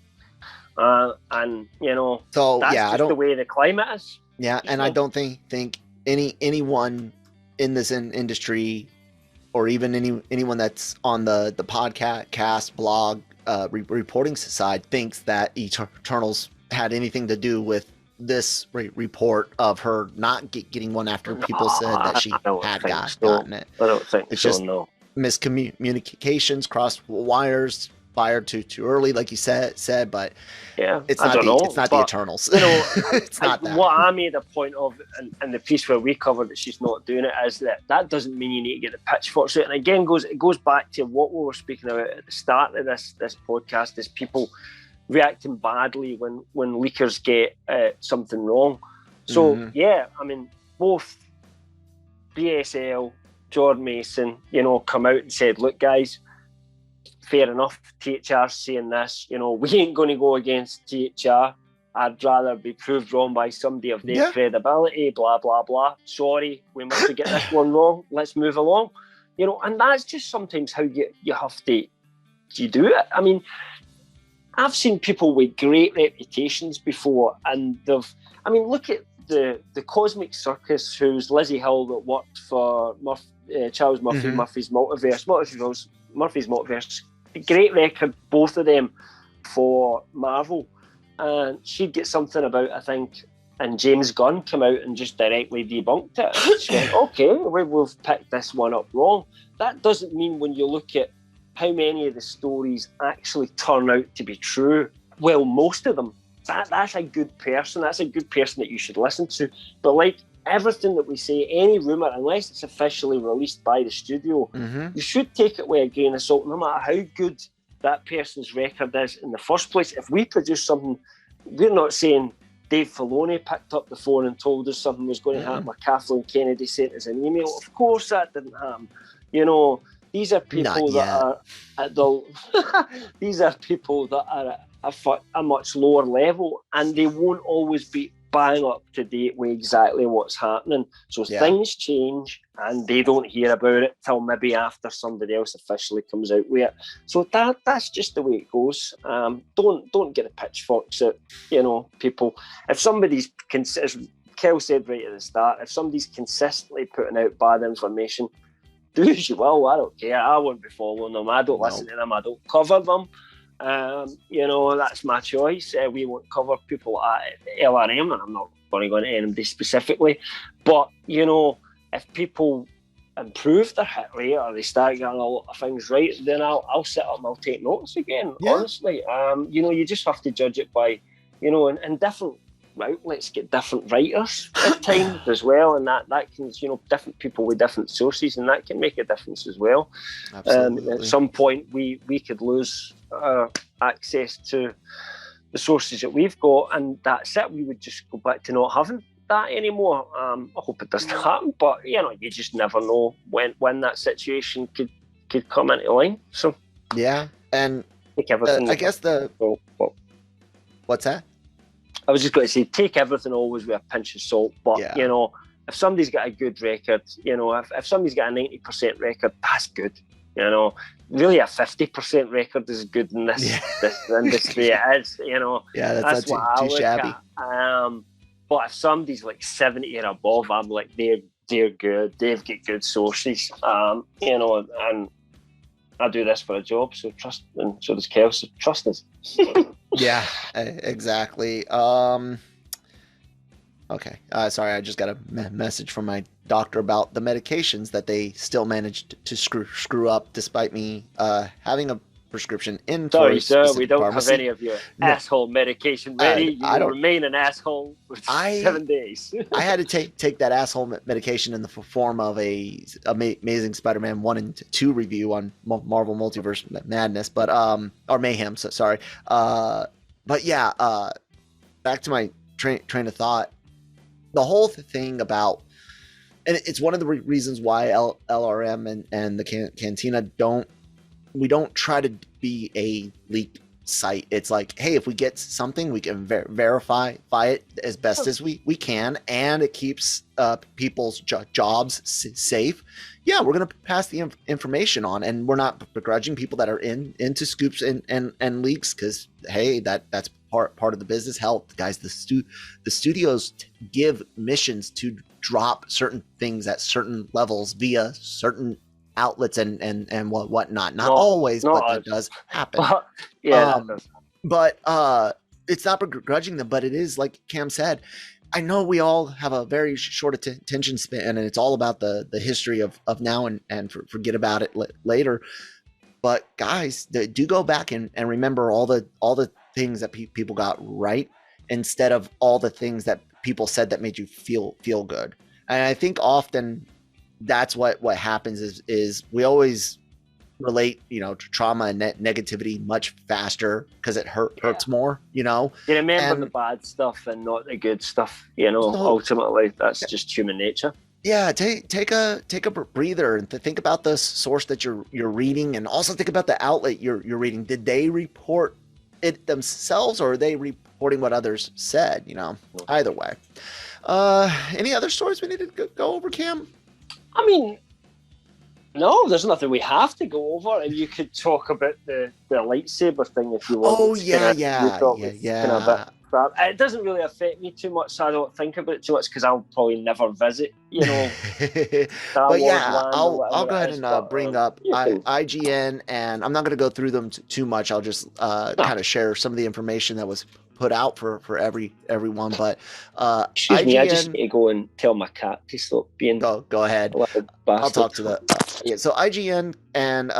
And you know, so that's just the way the climate is. Yeah, and I don't think anyone in this industry or even anyone that's on the podcast blog reporting side thinks that Eternals had anything to do with this report of her not getting one after people said that she had gotten it. I don't think it's so, just no. miscommunications, crossed wires, fired too early, like you said, but yeah, it's not the Eternals. You know, it's not that. What I made a point of, and the piece where we covered that she's not doing it, is that doesn't mean you need to get the pitchforks out. And again, it goes back to what we were speaking about at the start of this podcast: is people reacting badly when leakers get something wrong. So yeah, I mean, both BSL, Jordan Mason, come out and said, look guys, fair enough, THR's saying this, we ain't going to go against THR. I'd rather be proved wrong by somebody of their credibility, blah, blah, blah. Sorry, we must have get this one wrong. Let's move along. And that's just sometimes how you have to do it. I mean, I've seen people with great reputations before, and look at the Cosmic Circus, who's Lizzie Hill that worked for Charles Murphy, Murphy's Multiverse. Great record, both of them, for Marvel. And she'd get something about, I think, and James Gunn come out and just directly debunked it. She went, okay, we've picked this one up wrong. That doesn't mean when you look at how many of the stories actually turn out to be true. Well, most of them. That's a good person. That's a good person that you should listen to. But like everything that we say, any rumour, unless it's officially released by the studio, you should take it with a grain of salt, no matter how good that person's record is in the first place. If we produce something, we're not saying Dave Filoni picked up the phone and told us something was going to happen, or Kathleen Kennedy sent us an email. Of course that didn't happen. These are people that are at these are people that are at a much lower level, and they won't always be bang up to date with exactly what's happening. So things change, and they don't hear about it till maybe after somebody else officially comes out with it. So that's just the way it goes. Don't get the pitchforks out, people. If somebody's, as Kel said right at the start, if somebody's consistently putting out bad information, do as you will. I don't care. I won't be following them. I don't listen to them. I don't cover them. That's my choice. We won't cover people at LRM, and I'm not going to go into anybody specifically. But, if people improve their hit rate or they start getting a lot of things right, then I'll sit up and I'll take notice again, honestly. You just have to judge it by, in different outlets get different writers at times as well, and that can, different people with different sources, and that can make a difference as well. At some point we could lose access to the sources that we've got, and that's it. We would just go back to not having that anymore. I hope it doesn't happen, but you just never know when that situation could come into line. So and take everything. I guess what's that? I was just going to say, take everything always with a pinch of salt. But, if somebody's got a good record, if somebody's got a 90% record, that's good. Really a 50% record is good in this industry. It is, that's what too I look shabby. at. But if somebody's like 70 or above, I'm like, they're good. They've got good sources, and I do this for a job, so trust, and so does Kel, so trust us. Yeah, exactly. Okay. Sorry, I just got a message from my doctor about the medications that they still managed to screw up despite me having a prescription in. Sorry, sir, we don't pharmacy. have any of your asshole medication ready. You will remain an asshole for 7 days. I had to take that asshole medication in the form of a Amazing Spider-Man 1 and 2 review on Marvel Multiverse Madness, but or Mayhem. So sorry. But yeah, back to my train of thought. The whole thing about, and it's one of the reasons why LRM and the Cantina don't try to be a leak site. It's like, hey, if we get something, we can verify it as best as we can, and it keeps people's jobs safe. Yeah, we're going to pass the information on, and we're not begrudging people that are into scoops and leaks, because hey, that's part of the business. Hell, guys, the studios give missions to drop certain things at certain levels via certain outlets and whatnot. Not always, but that does happen. That does. But it's not begrudging them, but it is like Cam said. I know we all have a very short attention span, and it's all about the history of now and forget about it later. But guys, do go back and remember all the things that people got right, instead of all the things that people said that made you feel good. And I think often that's what happens is we always relate, trauma and negativity much faster because it hurts more, You remember the bad stuff and not the good stuff, ultimately that's just human nature. Yeah, take a breather and think about the source that you're reading, and also think about the outlet you're reading. Did they report it themselves, or are they reporting what others said? Either way. Any other stories we need to go over, Cam? I mean, no, there's nothing we have to go over, and you could talk about the lightsaber thing if you want. Oh yeah. It doesn't really affect me too much, so I don't think about it too much because I'll probably never visit, But yeah, I'll go ahead and bring up IGN, and I'm not going to go through them too much. I'll just kind of share some of the information that was put out for everyone. But excuse IGN, me, I just need to go and tell my cat to stop being. Go ahead. I'll talk to the. So IGN and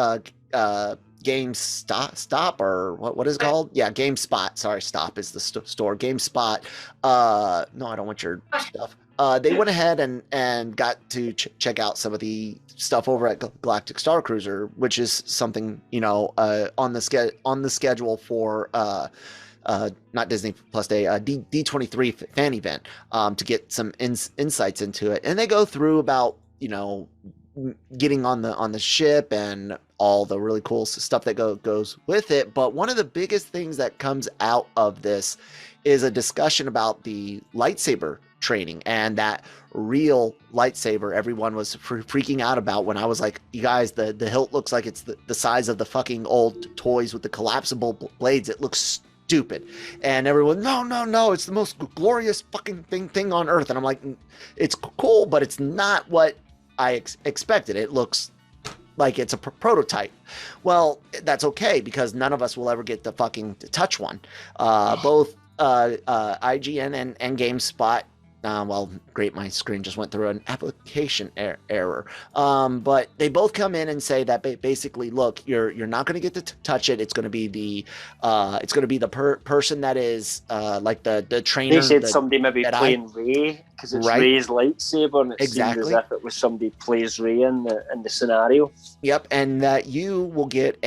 GameStop, or what is it called? Yeah, GameSpot. Sorry, Stop is the store. GameSpot. No, I don't want your stuff. They went ahead and got to check out some of the stuff over at Galactic Starcruiser, which is something on the schedule for not Disney Plus Day, D23 fan event, to get some insights into it. And they go through about getting on the ship and all the really cool stuff that goes with it. But one of the biggest things that comes out of this is a discussion about the lightsaber training, and that real lightsaber everyone was freaking out about when I was like, you guys, the hilt looks like it's the size of the fucking old toys with the collapsible blades. It looks stupid. And everyone, no, it's the most glorious fucking thing on earth. And I'm like, it's cool, but it's not what I expected. It looks like it's a prototype. Well, that's okay, because none of us will ever get to fucking touch one. Both IGN and GameSpot. Well, great, my screen just went through an application error. But they both come in and say that basically, look, you're not going to get to touch it. It's going to be the person that is like the trainer. They said somebody maybe playing Rey, because it's Rey's lightsaber, and it seemed as if it was somebody plays Rey in the scenario. Yep, and that you will get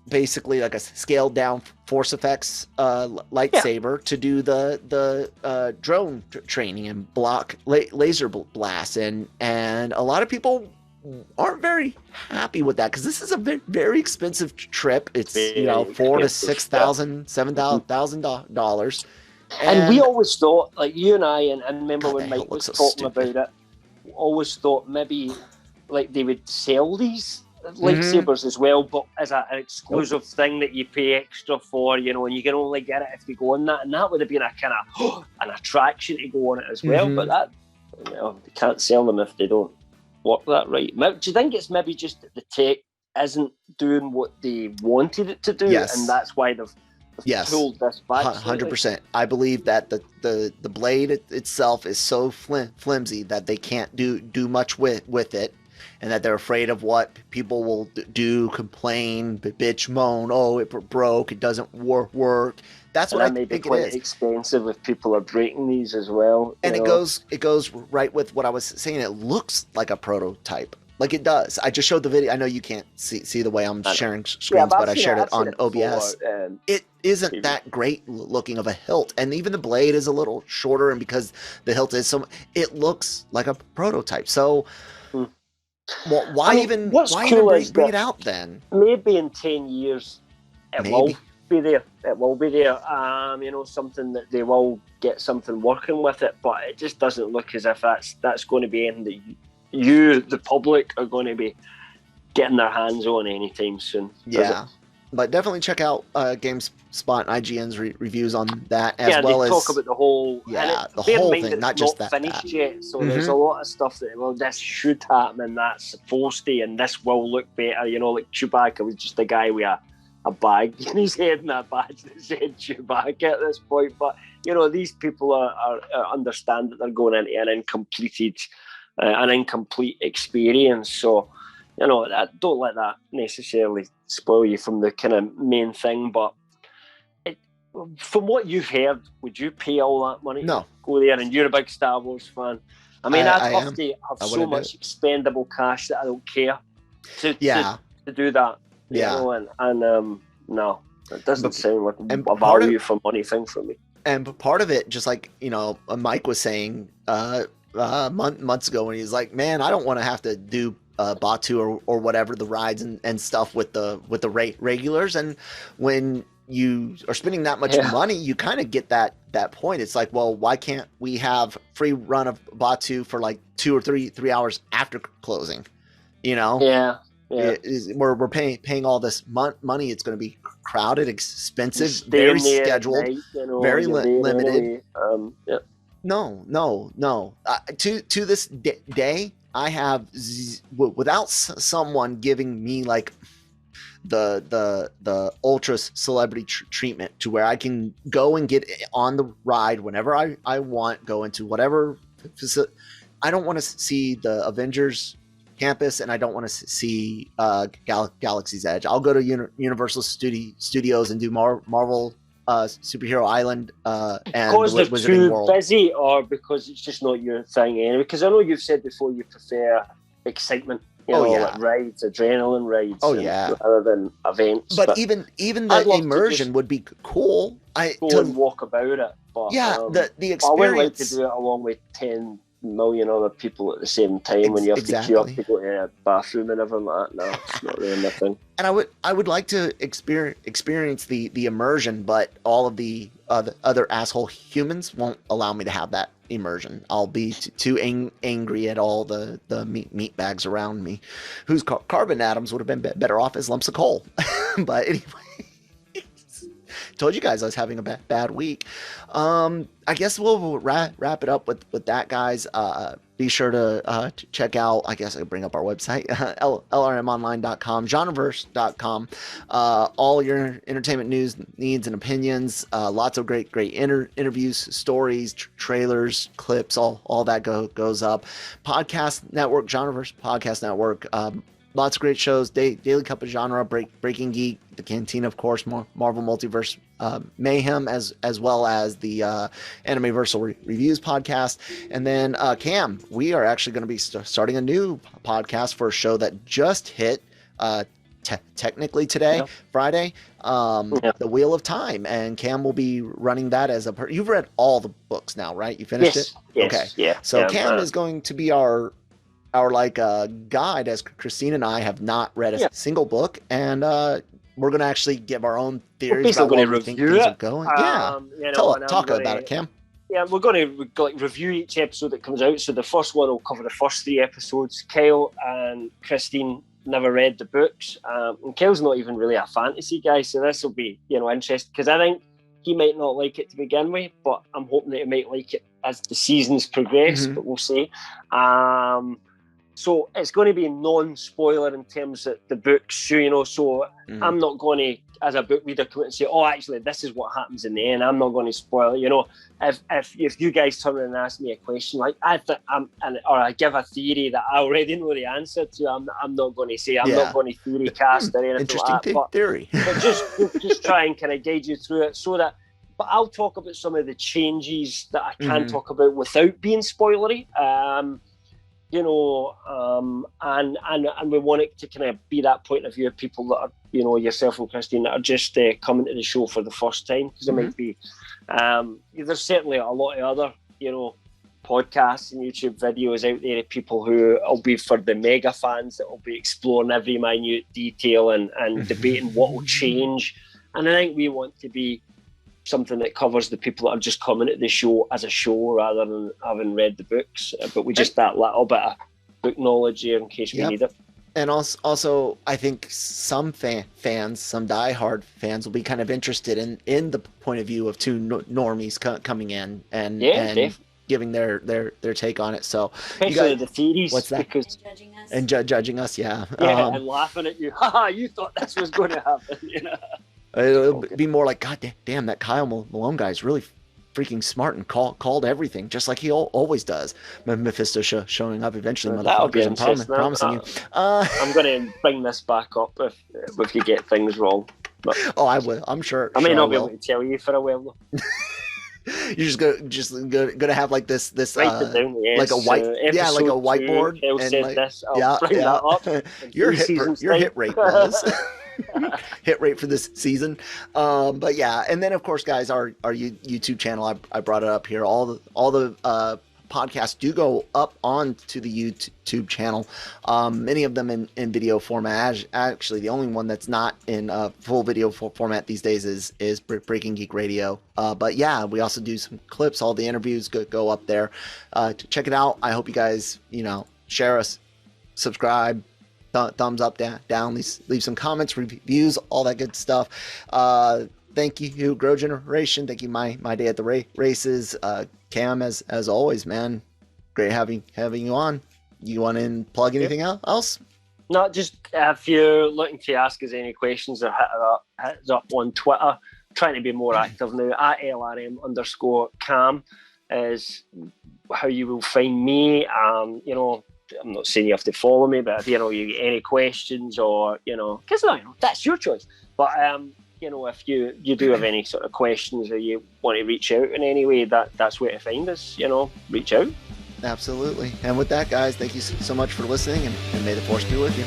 basically like a scaled down force effects lightsaber to do the drone training and block laser blasts, and a lot of people aren't very happy with that, because this is a very expensive trip. It's $4,000 to $6,000, $7,000. And we always thought, like you and I, and remember when Mike was talking about it, always thought maybe like they would sell these lightsabers as well, but as an exclusive thing that you pay extra for, and you can only get it if you go on that, and that would have been a kind of an attraction to go on it as well. But that, they can't sell them if they don't work that right. Do you think it's maybe just that the tech isn't doing what they wanted it to do, and that's why they've pulled this back? 100%. I believe that the blade itself is so flimsy that they can't do much with it, and that they're afraid of what people will do, complain, bitch, moan, oh, it broke, it doesn't work. That's what I think it is. Expensive if people are breaking these as well. And it goes right with what I was saying. It looks like a prototype. Like it does. I just showed the video. I know you can't see the way I'm sharing screens, but I shared it on OBS. It isn't that great looking of a hilt, and even the blade is a little shorter, and because the hilt is it looks like a prototype. So why even bring it out then? Maybe in 10 years it will be there. It will be there. Something that they will get something working with it, but it just doesn't look as if that's going to be anything that you, the public, are going to be getting their hands on anytime soon. Yeah. But definitely check out GameSpot and IGN's reviews on that, as yeah, well they as talk about the whole, the bear in whole mind thing, that not it's just not that. finished yet. So there's a lot of stuff that, well, this should happen and that's supposed to, and this will look better. You know, like Chewbacca was just a guy with a bag in his head and a badge that said Chewbacca at this point. But you know, these people are understand that they're going into an incomplete experience. So you know, don't let that necessarily spoil you from the kind of main thing. But from what you've heard, would you pay all that money to go there? And you're a big Star Wars fan. I mean, I'd have to have so much expendable cash that I don't care to do that. You know, and no, it doesn't sound like a value for money thing for me. And part of it, just like, you know, Mike was saying months ago, when he's like, man, I don't want to have to do Batu or whatever, the rides and stuff with the regulars. And when you are spending that much money, you kind of get that point. It's like, well, why can't we have free run of Batu for like 2 or 3 hours after closing? You know? Yeah. We're paying all this money. It's going to be crowded, expensive, very scheduled, night, you know, very limited. No. To this day, I have without someone giving me like the ultra celebrity treatment, to where I can go and get on the ride whenever I want, go into whatever facility. I don't want to see the Avengers campus, and I don't want to see Galaxy's Edge. I'll go to Universal Studios and do Marvel Superhero Island and because they're too busy, or because it's just not your thing anyway? Because I know you've said before you prefer excitement, like rides, adrenaline rides, rather than events. But even the immersion would be cool. Go and walk about it. But, the experience. I wouldn't like to do it along with 10 million other people at the same time when you have to queue up to go to a bathroom and everything like that. No, it's not really my thing. And I would like to experience the immersion, but all of the other asshole humans won't allow me to have that immersion. I'll be too angry at all the meat bags around me, whose carbon atoms would have been better off as lumps of coal. But anyway. Told you guys I was having a bad week. I guess we'll wrap it up with that, guys. Be sure to check out, I guess I bring up our website, lrmonline.com, genreverse.com. All your entertainment news, needs, and opinions. Lots of great interviews, stories, trailers, clips, all that goes up. Podcast Network, Genreverse Podcast Network. Lots of great shows, Daily Cup of Genre, Breaking Geek, the Cantina, of course, Marvel Multiverse Mayhem, as well as the Animeversal Reviews podcast. And then Cam, we are actually going to be starting a new podcast for a show that just hit technically today, Friday, The Wheel of Time. And Cam will be running that as you've read all the books now, right? You finished it? Yes. Okay. Yeah. So Cam is going to be our guide, as Christine and I have not read a single book, and we're going to actually give our own theories about where we think things are going. Talk about it, Cam. Yeah, we're going to review each episode that comes out. So the first one will cover the first 3 episodes. Kyle and Christine never read the books, and Kyle's not even really a fantasy guy, so this will be interesting, because I think he might not like it to begin with, but I'm hoping that he might like it as the seasons progress. But we'll see. So it's going to be non-spoiler in terms of the books, so I'm not going to, as a book reader, come out and say, oh, actually, this is what happens in the end. I'm not going to spoil it. If you guys turn around and ask me a question, like or I give a theory that I already know the answer to, I'm not going to say, I'm not going to theory cast or anything like that. Theory. But just try and kind of guide you through it but I'll talk about some of the changes that I can talk about without being spoilery. And we want it to kind of be that point of view of people that are, yourself and Christine, that are just coming to the show for the first time, because there might be, there's certainly a lot of other, podcasts and YouTube videos out there of people who will be for the mega fans that will be exploring every minute detail and debating what will change. And I think we want to be something that covers the people that are just coming at the show as a show rather than having read the books, but we just that little bit of book knowledge here in case we need it. And also, I think some fans, some diehard fans, will be kind of interested in the point of view of two normies coming in and giving their take on it. So, especially the theories, what's that? Because judging us, yeah, and laughing at you. Haha, you thought this was going to happen. You know, it'll be more like, God damn, that Kyle Malone guy is really freaking smart and called everything just like he always does. Mephisto showing up eventually, motherfuckers. I'm promising you. I'm going to bring this back up if you get things wrong. But, I will. I'm sure. I may not be able to tell you for a while though. You're gonna have like this write it down, yes. like a whiteboard and like, this. I'll bring that up. Your hit rate was hit rate for this season. But yeah, and then of course, guys, our YouTube channel, I brought it up here. All the podcasts do go up onto the YouTube channel. Many of them in video format. Actually, the only one that's not in full video format these days is Breaking Geek Radio. But yeah, we also do some clips. All the interviews go up there. Check it out. I hope you guys, share us, subscribe, thumbs up, down, leave some comments, reviews, all that good stuff. Thank you, Grow Generation. Thank you, my day at the races. Cam, as always, man, great having you on. You want to plug anything else? No, just if you're looking to ask us any questions, or hit us up on Twitter. Trying to be more active now. At @LRM_Cam is how you will find me. I'm not saying you have to follow me, but if you get any questions or because that's your choice. But if you do have any sort of questions or you want to reach out in any way, that's where to find us. Reach out. Absolutely. And with that, guys, thank you so much for listening, and may the force be with you.